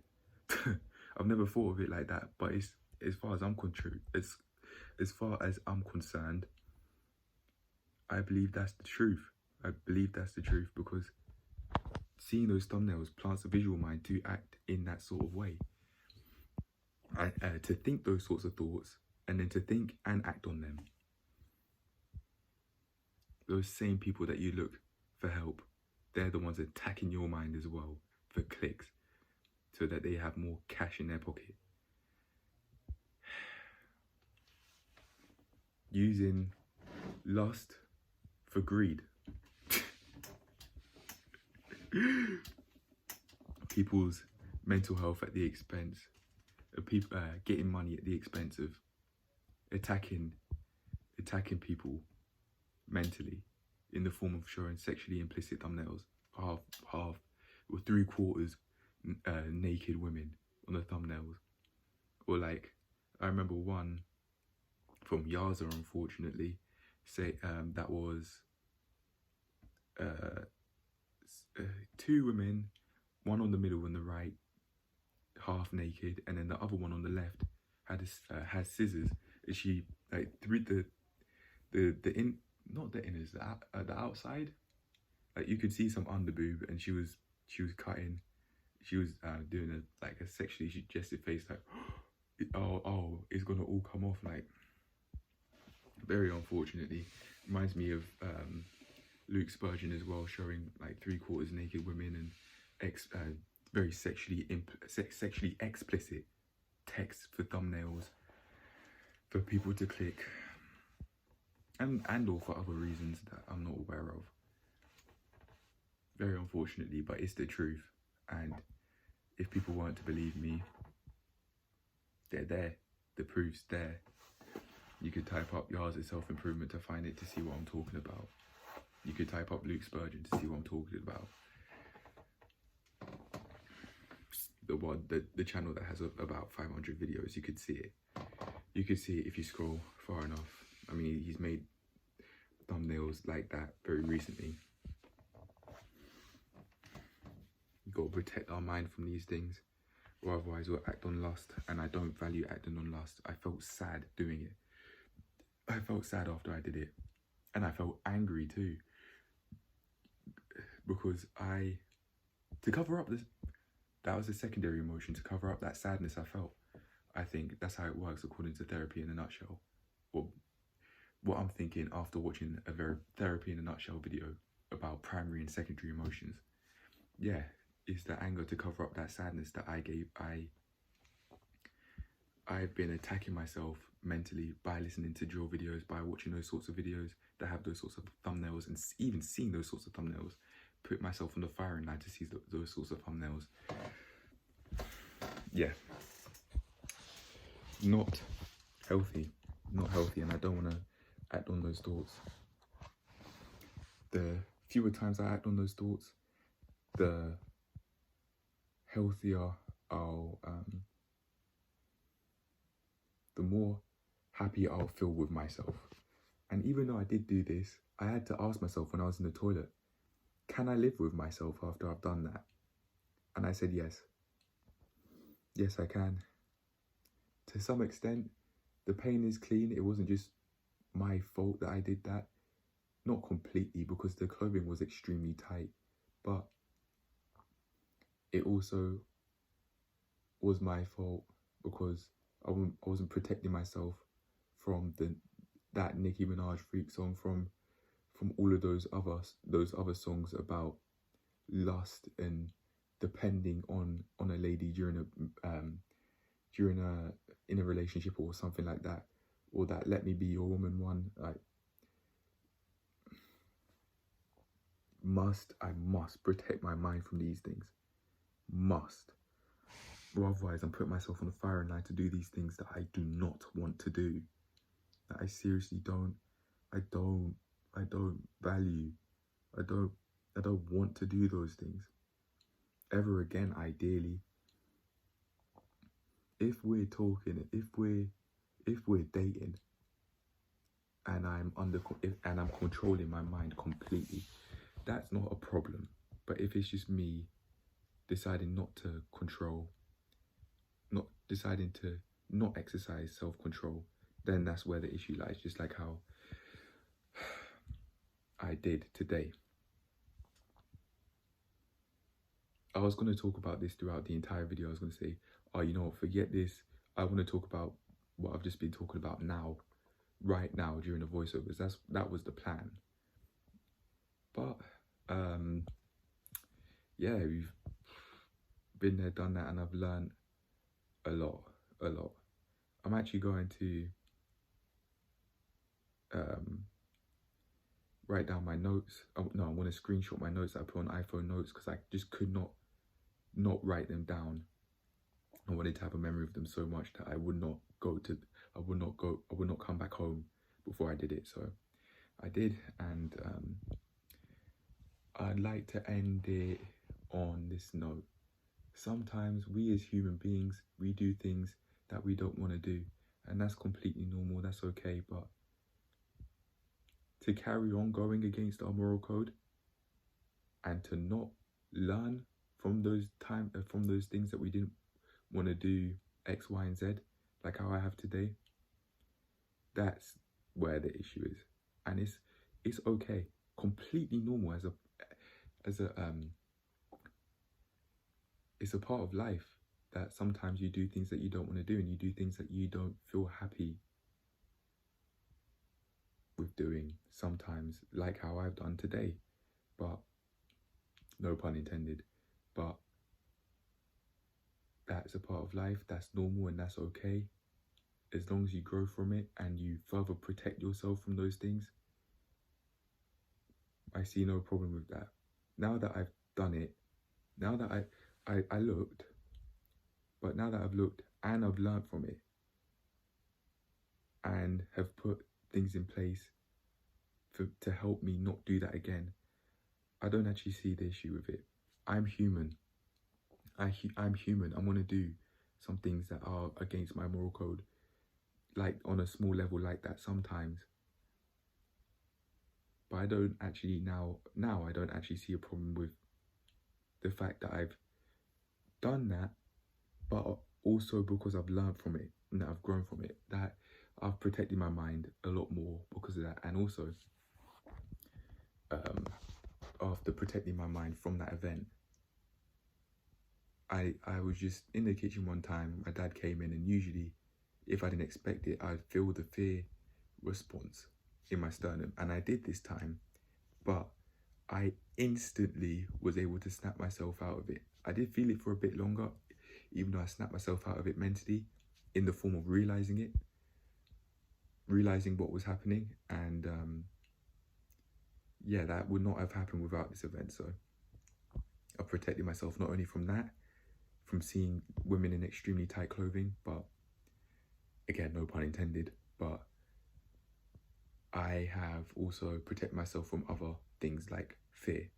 S1: I've never thought of it like that, but it's, as far as I'm concerned, I believe that's the truth. I believe that's the truth, because seeing those thumbnails plants a visual mind to act in that sort of way. To think those sorts of thoughts, and then to think and act on them. Those same people that you look for help, they're the ones attacking your mind as well for clicks, so that they have more cash in their pocket. Using lust for greed. People's mental health at the expense of people, getting money at the expense of attacking people mentally, in the form of showing sexually implicit thumbnails, half or 3/4 naked women on the thumbnails. Or like, I remember one from Yaza, unfortunately, say that was 2 women, one on the middle and the right, half naked, and then the other one on the left has scissors. And she, like, through not the inners, the outside, like you could see some under boob, and she was cutting. She was doing a sexually suggestive face, like, oh, it's gonna all come off, like, very unfortunately. Reminds me of Luke Spurgeon as well, showing like 3/4 naked women and very sexually explicit text for thumbnails for people to click, and or for other reasons that I'm not aware of. Very unfortunately, but it's the truth. And if people weren't to believe me, they're there. The proof's there. You could type up Yaza self-improvement to find it, to see what I'm talking about. You could type up Luke Spurgeon to see what I'm talking about. The channel that has about 500 videos, you could see it. You could see it if you scroll far enough. I mean, he's made thumbnails like that very recently. You got to protect our mind from these things. or otherwise will act on lust, and I don't value acting on lust. I felt sad doing it. I felt sad after I did it, and I felt angry too, because to cover up this, that was a secondary emotion, to cover up that sadness I felt. I think that's how it works according to therapy in a nutshell. Or what I'm thinking after watching a very therapy in a nutshell video about primary and secondary emotions. Yeah, it's the anger to cover up that sadness that I've been attacking myself mentally by listening to drill videos, by watching those sorts of videos that have those sorts of thumbnails, and even seeing those sorts of thumbnails, put myself on the firing line to see those sorts of thumbnails. Yeah. Not healthy, and I don't want to act on those thoughts. The fewer times I act on those thoughts, the healthier I'll, the more happy I'll feel with myself. And even though I did do this, I had to ask myself when I was in the toilet, can I live with myself after I've done that? And I said yes. Yes, I can. To some extent, the pain is clean. It wasn't just my fault that I did that. Not completely, because the clothing was extremely tight, but it also was my fault because I wasn't protecting myself from that Nicki Minaj freak song, from all of those other songs about lust and depending on a lady in a relationship or something like that, or that Let Me Be Your Woman one. I must protect my mind from these things. Must. Or otherwise I'm putting myself on the firing line to do these things that I do not want to do. That I seriously don't value. I don't want to do those things ever again, ideally. If we're talking, if we're dating, and I'm controlling my mind completely, that's not a problem. But if it's just me deciding not to control, deciding to not exercise self-control, then that's where the issue lies, just like how I did today. I was going to talk about this throughout the entire video. I was going to say, oh, you know what, forget this. I want to talk about what I've just been talking about now, right now, during the voiceovers. That was the plan. But, yeah, we've been there, done that, and I've learned a lot. I'm actually going to write down my notes. Oh, no, I want to screenshot my notes that I put on iPhone notes, because I just could not write them down. I wanted to have a memory of them so much that I would not come back home before I did it. So I did, and I'd like to end it on this note. Sometimes we as human beings, we do things that we don't want to do, and that's completely normal, that's okay. But to carry on going against our moral code and to not learn from those things that we didn't want to do, X, Y, and Z, like how I have today, that's where the issue is. And it's okay, completely normal it's a part of life that sometimes you do things that you don't want to do, and you do things that you don't feel happy with doing sometimes, like how I've done today. But no pun intended. But that's a part of life, that's normal, and that's okay. As long as you grow from it and you further protect yourself from those things, I see no problem with that. Now that I've done it, now that I looked, but now that I've looked and I've learned from it and have put things in place to help me not do that again, I don't actually see the issue with it. I'm human. I'm human. I'm going to do some things that are against my moral code, like on a small level like that sometimes. But I don't actually now I don't actually see a problem with the fact that I've done that but also because I've learned from it and that I've grown from it, that I've protected my mind a lot more because of that. And also, after protecting my mind from that event, I was just in the kitchen one time, my dad came in, and usually if I didn't expect it, I'd feel the fear response in my sternum, and I did this time, but I instantly was able to snap myself out of it. I did feel it for a bit longer, even though I snapped myself out of it mentally in the form of realizing what was happening. And yeah, that would not have happened without this event. So I protected myself not only from that, from seeing women in extremely tight clothing, but again, no pun intended, but I have also protected myself from other things like fear.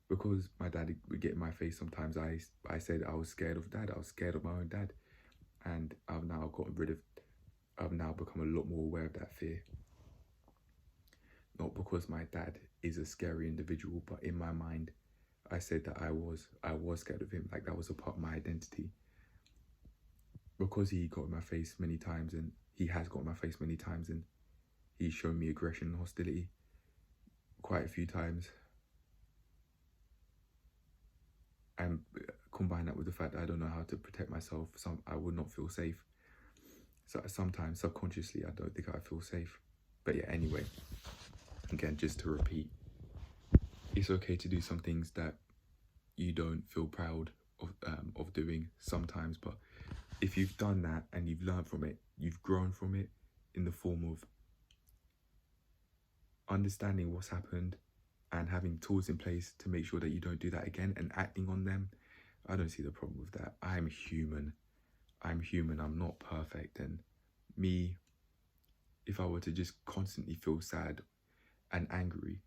S1: Because my dad would get in my face sometimes, I said I was scared of dad. I was scared of my own dad. And I've now become a lot more aware of that fear. Not because my dad is a scary individual, but in my mind, I said that I was scared of him. Like, that was a part of my identity. Because he got in my face many times, and he has got in my face many times, and he's shown me aggression and hostility quite a few times. And combine that with the fact that I don't know how to protect myself, I would not feel safe. So sometimes subconsciously, I don't think I feel safe. But yeah, anyway, again, just to repeat, it's okay to do some things that you don't feel proud of doing sometimes. But if you've done that and you've learned from it, you've grown from it in the form of understanding what's happened and having tools in place to make sure that you don't do that again and acting on them, I don't see the problem with that. I'm human. I'm not perfect. And me, if I were to just constantly feel sad and angry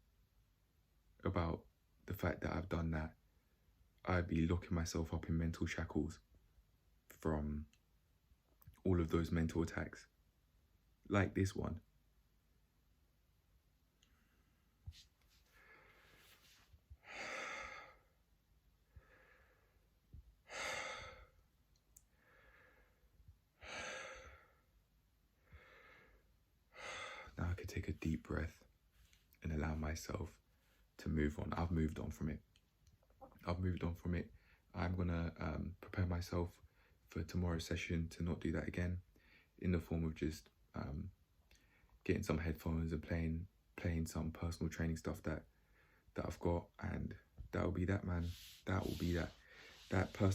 S1: about the fact that I've done that, I'd be locking myself up in mental shackles from all of those mental attacks, like this one. Now I could take a deep breath and allow myself to move on. I've moved on from it. I'm gonna prepare myself for tomorrow's session to not do that again, in the form of just getting some headphones and playing some personal training stuff that I've got, and that will be that, man. That will be that.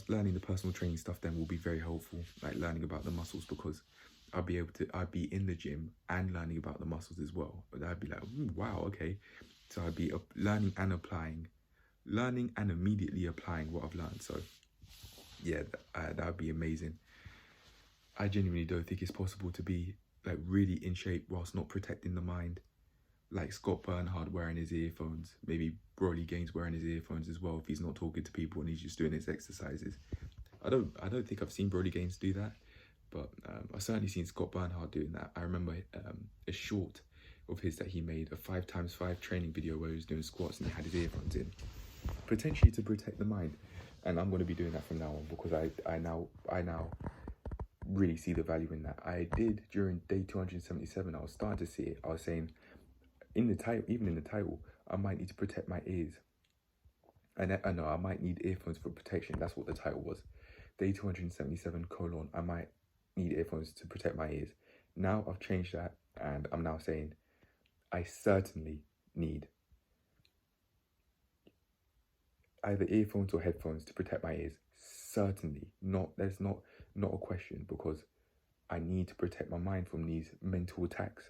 S1: Learning the personal training stuff then will be very helpful, like learning about the muscles, because I'd be in the gym and learning about the muscles as well. But I'd be like, wow, okay. So I'd be learning and immediately applying what I've learned. So yeah, that would be amazing. I genuinely don't think it's possible to be like really in shape whilst not protecting the mind. Like Scott Bernhard wearing his earphones, maybe Broly Gaines wearing his earphones as well if he's not talking to people and he's just doing his exercises. I don't think I've seen Broly Gaines do that, but I've certainly seen Scott Bernhard doing that. I remember a short of his that he made, a 5x5 training video where he was doing squats and he had his earphones in, potentially to protect the mind. And I'm going to be doing that from now on, because I now really see the value in that. I did during day 277. I was starting to see it. I was saying, in the title, I might need to protect my ears. And I know I might need earphones for protection. That's what the title was. Day 277 : I might need earphones to protect my ears. Now I've changed that, and I'm now saying I certainly need either earphones or headphones to protect my ears. Certainly. There's not a question, because I need to protect my mind from these mental attacks.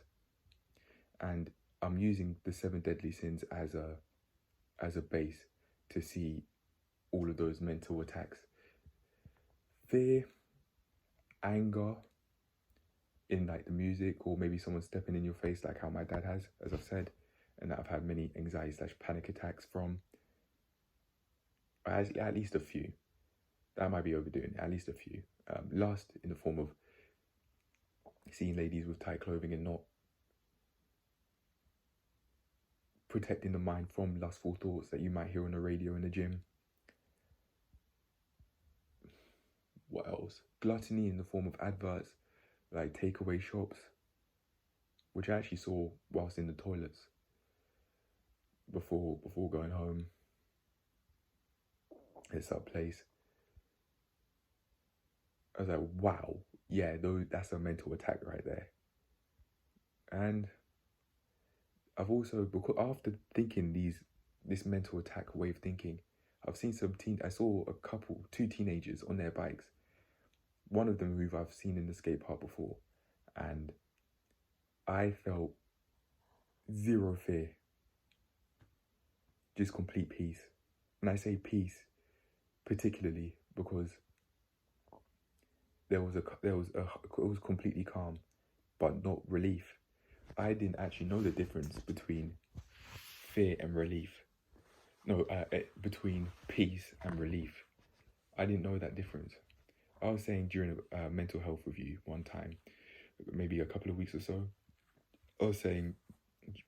S1: And I'm using the 7 deadly sins as a base to see all of those mental attacks. Fear, anger in like the music, or maybe someone stepping in your face like how my dad has, as I've said, and that I've had many anxiety/panic attacks from. At least a few. That might be overdoing it, at least a few. Lust in the form of seeing ladies with tight clothing and not protecting the mind from lustful thoughts that you might hear on the radio in the gym. What else? Gluttony in the form of adverts, like takeaway shops, which I actually saw whilst in the toilets before going home. It's that place. I was like, wow, yeah, that's a mental attack right there. And I've also, because after thinking this mental attack way of thinking, I've seen I saw two teenagers on their bikes. One of them who I've seen in the skate park before, and I felt zero fear, just complete peace. And I say peace particularly because it was completely calm, but not relief. I didn't actually know the difference between fear and relief. No, between peace and relief. I didn't know that difference. I was saying during a mental health review one time, maybe a couple of weeks or so, I was saying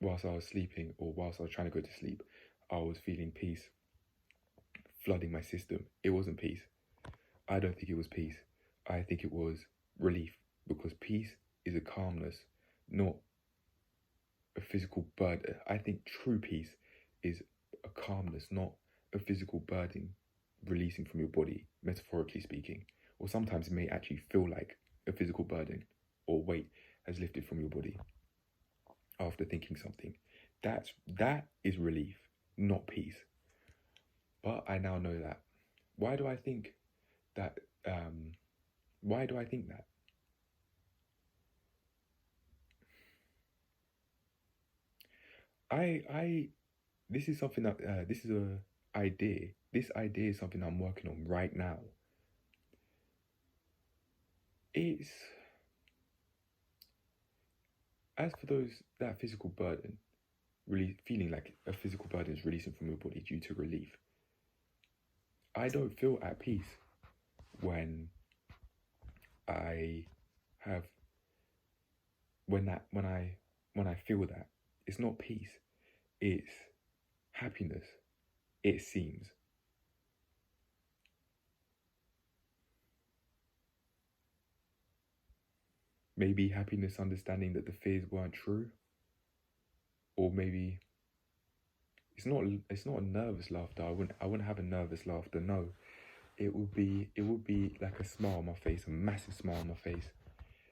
S1: whilst I was sleeping or whilst I was trying to go to sleep, I was feeling peace flooding my system. It wasn't peace. I don't think it was peace. I think it was relief, because peace is a calmness, not a physical burden. I think true peace is a calmness, not a physical burden releasing from your body, metaphorically speaking. Or sometimes it may actually feel like a physical burden or weight has lifted from your body after thinking something. That is relief, not peace. But I now know that. Why do I think that? Why do I think that? This is something that this is a idea. This idea is something I'm working on right now. It's as for that physical burden, really feeling like a physical burden is releasing from your body due to relief. I don't feel at peace when I feel that. It's not peace, it's happiness, it seems. Maybe happiness understanding that the fears weren't true. Or maybe it's not a nervous laughter. I wouldn't have a nervous laughter, no. It would be like a smile on my face, a massive smile on my face.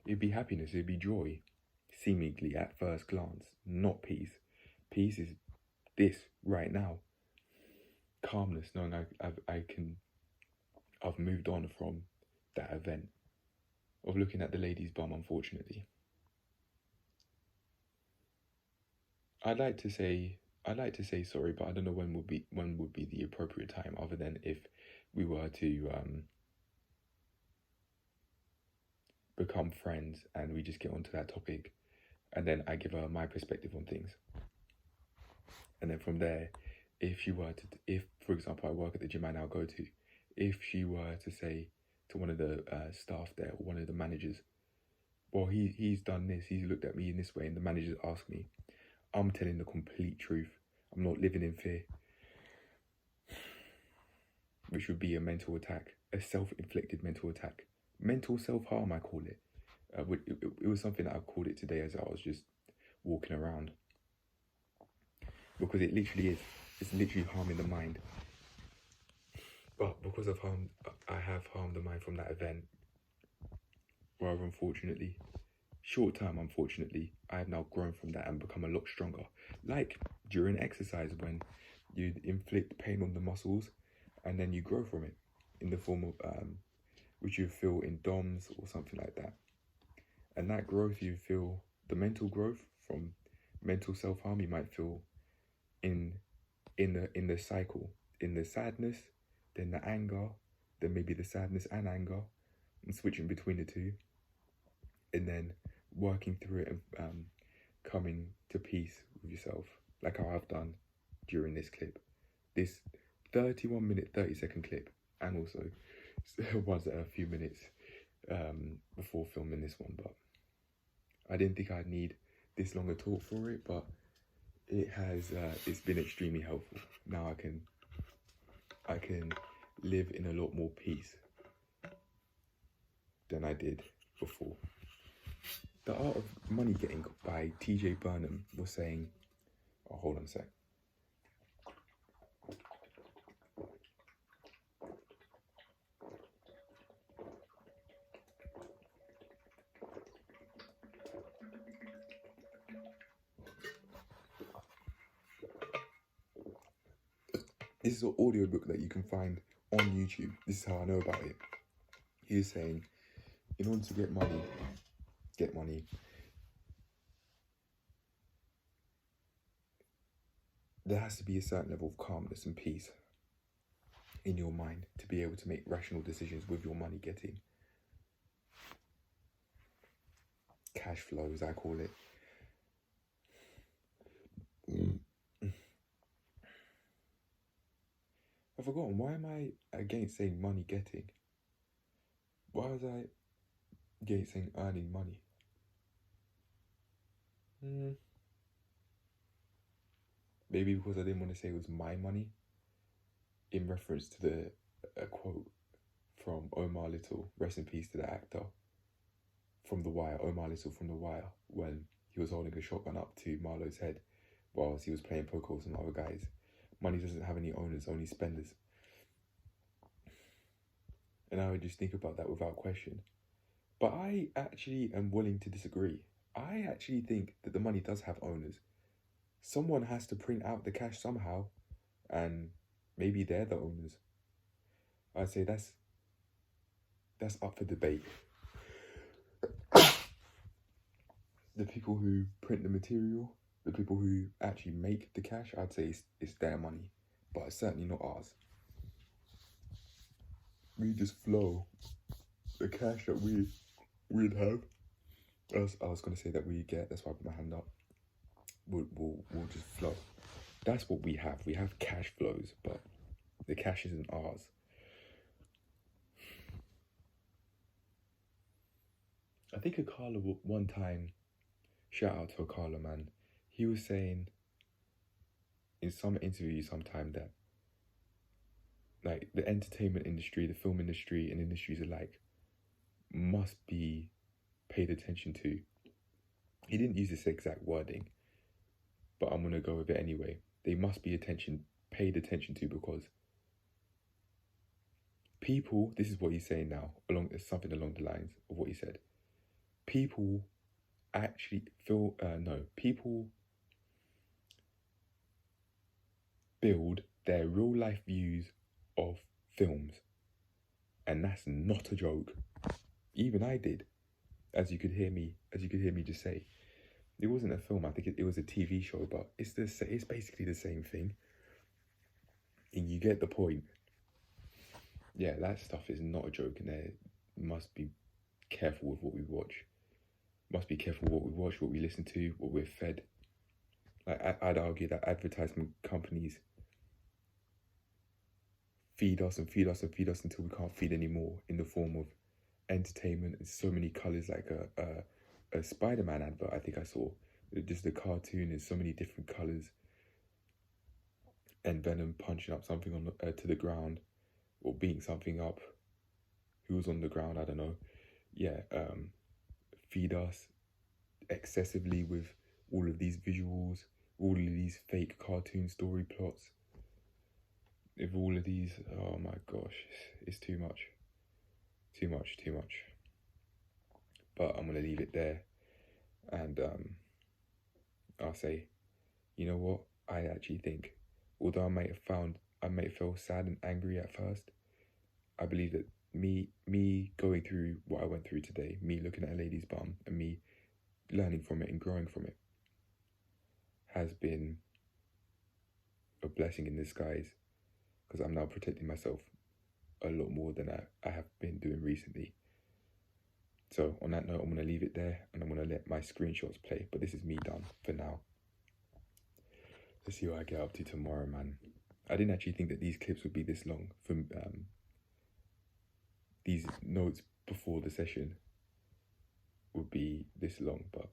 S1: It'd be happiness, it'd be joy, seemingly at first glance, not peace. Peace is this right now. Calmness, knowing I've moved on from that event of looking at the lady's bum, unfortunately. I'd like to say sorry, but I don't know when would be the appropriate time, other than if we were to become friends and we just get onto that topic, and then I give her my perspective on things. And then from there, if for example I work at the gym I now go to, if she were to say to one of the staff there, or one of the managers, well, he's done this, he's looked at me in this way, and the managers ask me, I'm telling the complete truth. I'm not living in fear. Which would be a mental attack, a self-inflicted mental attack. Mental self-harm, I call it. It was something that I called it today as I was just walking around. Because it literally is. It's literally harming the mind. But because I have harmed the mind from that event, rather unfortunately, short term, unfortunately, I have now grown from that and become a lot stronger. Like during exercise, when you inflict pain on the muscles and then you grow from it in the form of, which you feel in DOMs or something like that. And that growth, you feel the mental growth from mental self-harm, you might feel in the cycle, in the sadness, then the anger, then maybe the sadness and anger, and switching between the two, and then working through it and coming to peace with yourself, like how I've done during this clip, this 31-minute 30-second clip, and also was a few minutes before filming this one. But I didn't think I'd need this long a talk for it, but it has it's been extremely helpful. Now I can live in a lot more peace than I did before. The Art of Money Getting by TJ Burnham was saying, oh, hold on a sec. This is an audiobook that you can find on YouTube. This is how I know about it. He was saying, in order to get money, there has to be a certain level of calmness and peace in your mind to be able to make rational decisions with your money getting. Cash flow, as I call it. I've forgotten, why am I against saying money getting? Why was I against saying earning money? Maybe because I didn't want to say it was my money, in reference to a quote from Omar Little, rest in peace to the actor, from The Wire, Omar Little from The Wire, when he was holding a shotgun up to Marlowe's head whilst he was playing poker with some other guys. Money doesn't have any owners, only spenders. And I would just think about that without question. But I actually am willing to disagree. I actually think that the money does have owners. Someone has to print out the cash somehow, and maybe they're the owners. I'd say that's up for debate. The people who print the material, the people who actually make the cash, I'd say it's their money, but it's certainly not ours. We just flow the cash that we'd have. I was going to say that we get, that's why I put my hand up. We'll just flow. That's what we have. We have cash flows, but the cash isn't ours. I think Akala one time, shout out to Akala, man, he was saying in some interview sometime that like the entertainment industry, the film industry, and industries alike must be paid attention to. He didn't use this exact wording, but I'm going to go with it anyway. They must be paid attention to, because people, this is what he's saying now, something along the lines of what he said. People actually people build their real life views of films, and that's not a joke. Even I did, as you could hear me just say. It wasn't a film, I think it was a TV show, but it's basically the same thing. And you get the point. Yeah, that stuff is not a joke, and there must be careful with what we watch. Must be careful what we watch, what we listen to, what we're fed. Like I'd argue that advertisement companies feed us and feed us and feed us until we can't feed anymore, in the form of entertainment and so many colours, like a Spider-Man advert I think I saw. Just the cartoon in so many different colours, and Venom punching up something on to the ground, or beating something up. Who was on the ground? I don't know. Yeah, feed us excessively with all of these visuals, all of these fake cartoon story plots. With all of these, oh my gosh, it's too much. Too much. But I'm going to leave it there. And I'll say, you know what? I actually think, although I might have felt sad and angry at first, I believe that me going through what I went through today, me looking at a lady's bum and me learning from it and growing from it, has been a blessing in disguise, because I'm now protecting myself a lot more than I have been doing recently. So on that note, I'm going to leave it there, and I'm going to let my screenshots play, but this is me done for now. Let's see what I get up to tomorrow, man. I didn't actually think that these clips would be this long, from these notes before the session would be this long, but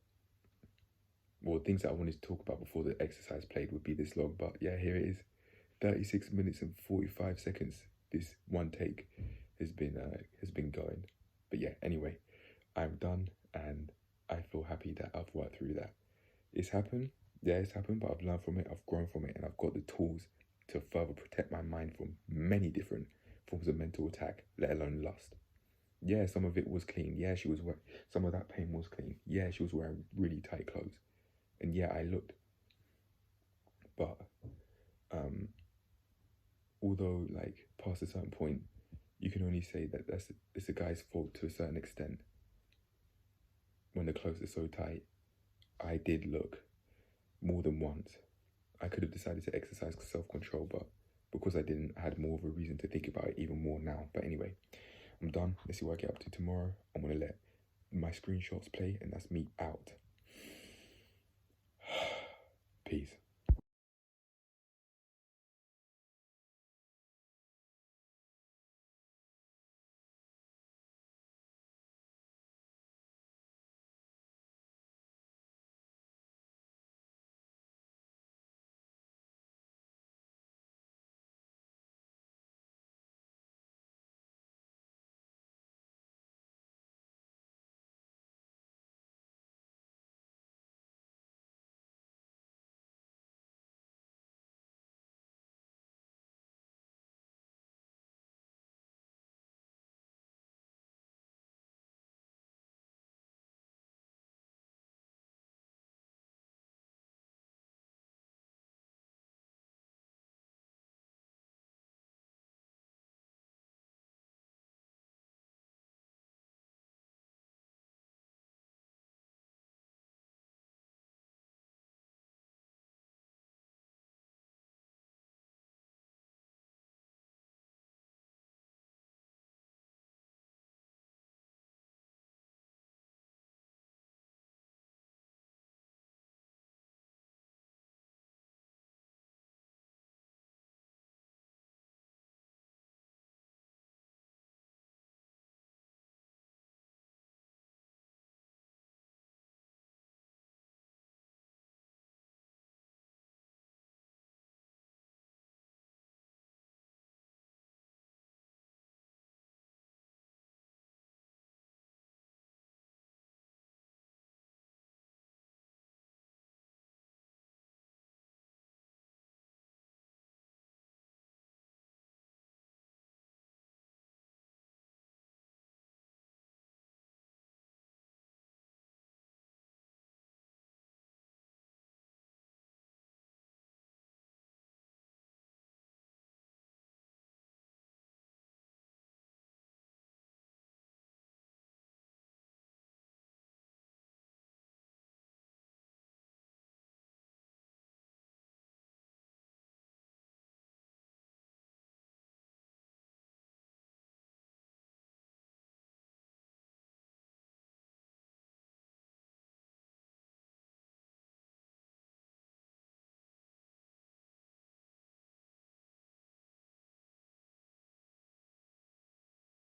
S1: things that I wanted to talk about before the exercise played would be this long. But yeah, here it is, 36 minutes and 45 seconds. This one take has been going. But yeah, anyway, I'm done and I feel happy that I've worked through that. It's happened, yeah, it's happened, but I've learned from it, I've grown from it, and I've got the tools to further protect my mind from many different forms of mental attack, let alone lust. Yeah, some of it was clean. Yeah, she was wearing, some of that pain was clean. Yeah, she was wearing really tight clothes. And yeah, I looked. But although like past a certain point, you can only say that it's a guy's fault to a certain extent. When the clothes are so tight, I did look more than once. I could have decided to exercise self-control, but because I didn't, I had more of a reason to think about it even more now. But anyway, I'm done. Let's see what I get up to tomorrow. I'm going to let my screenshots play, and that's me out. Peace.